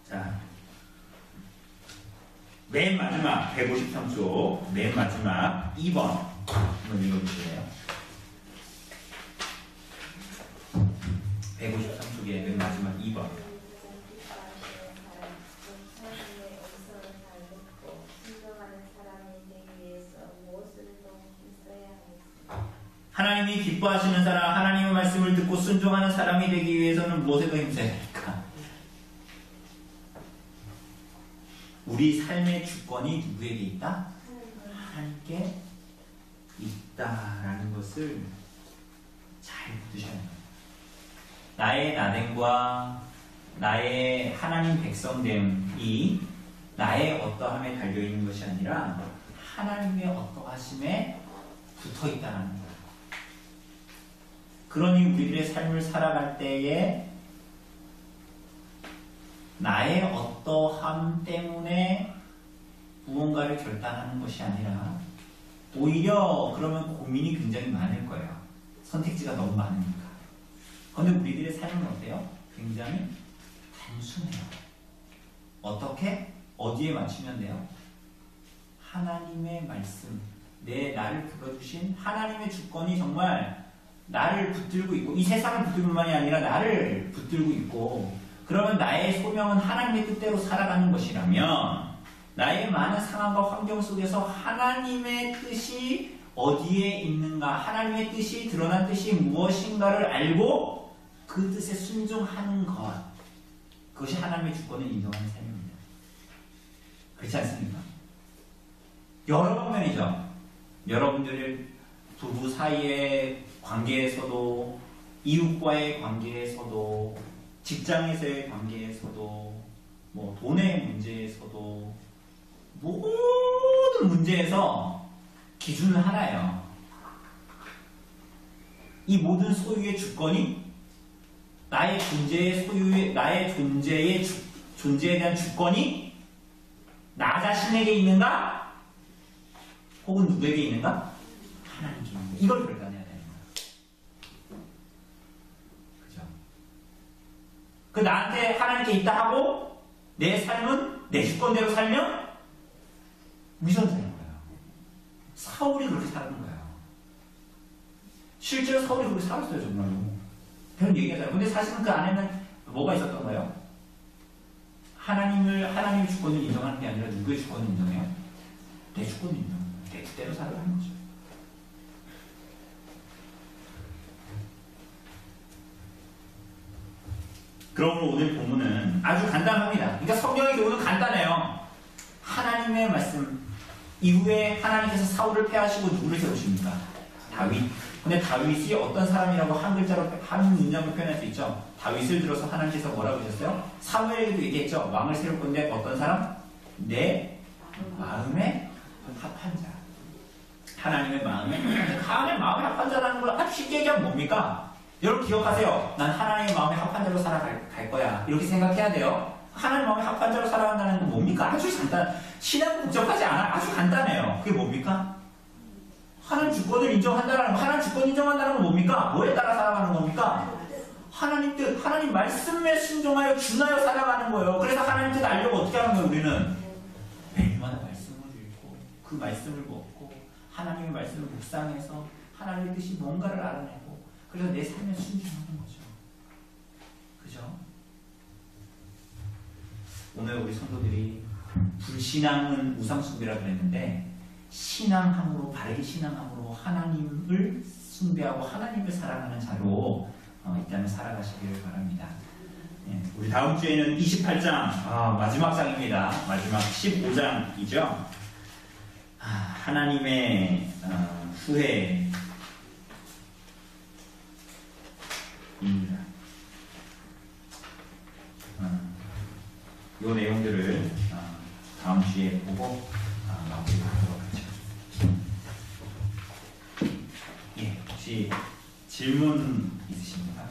자, 맨 마지막 153쪽 맨 마지막 2번 한번 읽어주실래요? 153쪽의 맨 마지막 2번. 하나님이 기뻐하시는 사람, 하나님의 말씀을 듣고 순종하는 사람이 되기 위해서는 무엇에 더 힘써야 될까? 우리 삶의 주권이 누구에게 있다? 하나님께 있다라는 것을 잘 붙드셔야 합니다. 나의 나됨과 나의 하나님 백성됨이 나의 어떠함에 달려있는 것이 아니라 하나님의 어떠하심에 붙어있다는 거예요. 그러니 우리들의 삶을 살아갈 때에 나의 어떠함 때문에 무언가를 결단하는 것이 아니라 오히려 그러면 고민이 굉장히 많을 거예요. 선택지가 너무 많으니까. 그런데 우리들의 삶은 어때요? 굉장히 단순해요. 어떻게? 어디에 맞추면 돼요? 하나님의 말씀, 나를 불러주신 하나님의 주권이 정말 나를 붙들고 있고 이 세상을 붙들고 뿐만이 아니라 나를 붙들고 있고 그러면 나의 소명은 하나님의 뜻대로 살아가는 것이라면 나의 많은 상황과 환경 속에서 하나님의 뜻이 어디에 있는가, 하나님의 뜻이 드러난 뜻이 무엇인가를 알고 그 뜻에 순종하는 것, 그것이 하나님의 주권을 인정하는 삶입니다. 그렇지 않습니까? 여러 방면이죠. 여러분들의 부부 사이의 관계에서도, 이웃과의 관계에서도, 직장에서의 관계에서도, 뭐 돈의 문제에서도, 모든 문제에서 기준은 하나예요. 이 모든 소유의 주권이 나의 존재에 대한 주권이 나 자신에게 있는가? 혹은 누구에게 있는가? 하나님께 있는가? 이걸 결단해야 되는 거예요. 그죠? 그 나한테 하나님께 있다 하고 내 삶은 내 주권대로 살면 위선되는 거예요. 사울이 그렇게 살았던 거예요. 실제로 사울이 그렇게 살았어요, 정말로. 그런 얘기하잖아요. 근데 사실은 그 안에는 뭐가 있었던 거예요? 하나님의 주권을 인정하는 게 아니라 누구의 주권을 인정해요? 내 주권을 인정해요. 내 뜻대로 살아가는 거죠. 그러므로 오늘 본문은 아주 간단합니다. 그러니까 성경의 교훈은 간단해요. 하나님의 말씀 이후에 하나님께서 사울을 패하시고 누구를 세우십니까? 다윗. 근데 다윗이 어떤 사람이라고 한 글자로 한 문장으로 표현할 수 있죠. 다윗을 들어서 하나님께서 뭐라고 하셨어요? 사무엘에게도 얘기했죠. 왕을 세울 건데 어떤 사람? 내 마음에 합한 자. 하나님의 마음에 하나님의 마음에 합한 자라는 걸 아주 쉽게 얘기하면 뭡니까? 여러분 기억하세요. 난 하나님의 마음에 합한 자로 살아갈 거야. 이렇게 생각해야 돼요. 하나님 마음에 합한 자로 살아간다는 건 뭡니까? 아주 간단. 신앙은 복잡하지 않아. 아주 간단해요. 그게 뭡니까? 하나님 주권을 인정한다는 거. 하나님 주권 인정한다는 건 뭡니까? 뭐에 따라 살아가는 겁니까? 하나님 뜻, 하나님 말씀에 순종하여 준하여 살아가는 거예요. 그래서 하나님 뜻 알려고 어떻게 하는 거예요? 우리는 매일마다 말씀을 읽고 그 말씀을 먹고 하나님의 말씀을 묵상해서 하나님의 뜻이 뭔가를 알아내고 그래서 내 삶에 순종하는 거죠. 그죠? 오늘 우리 성도들이 불신앙은 우상숭배라고 그랬는데 신앙함으로, 바르게 신앙함으로 하나님을 숭배하고 하나님을 사랑하는 자로 이 땅을 살아가시기를 바랍니다. 예, 우리 다음 주에는 28장 마지막 장입니다. 마지막 15장이죠. 하나님의 후회입니다. 이 내용들을 다음 주에 보고 마무리하도록 하죠. 예, 혹시 질문 있으십니까?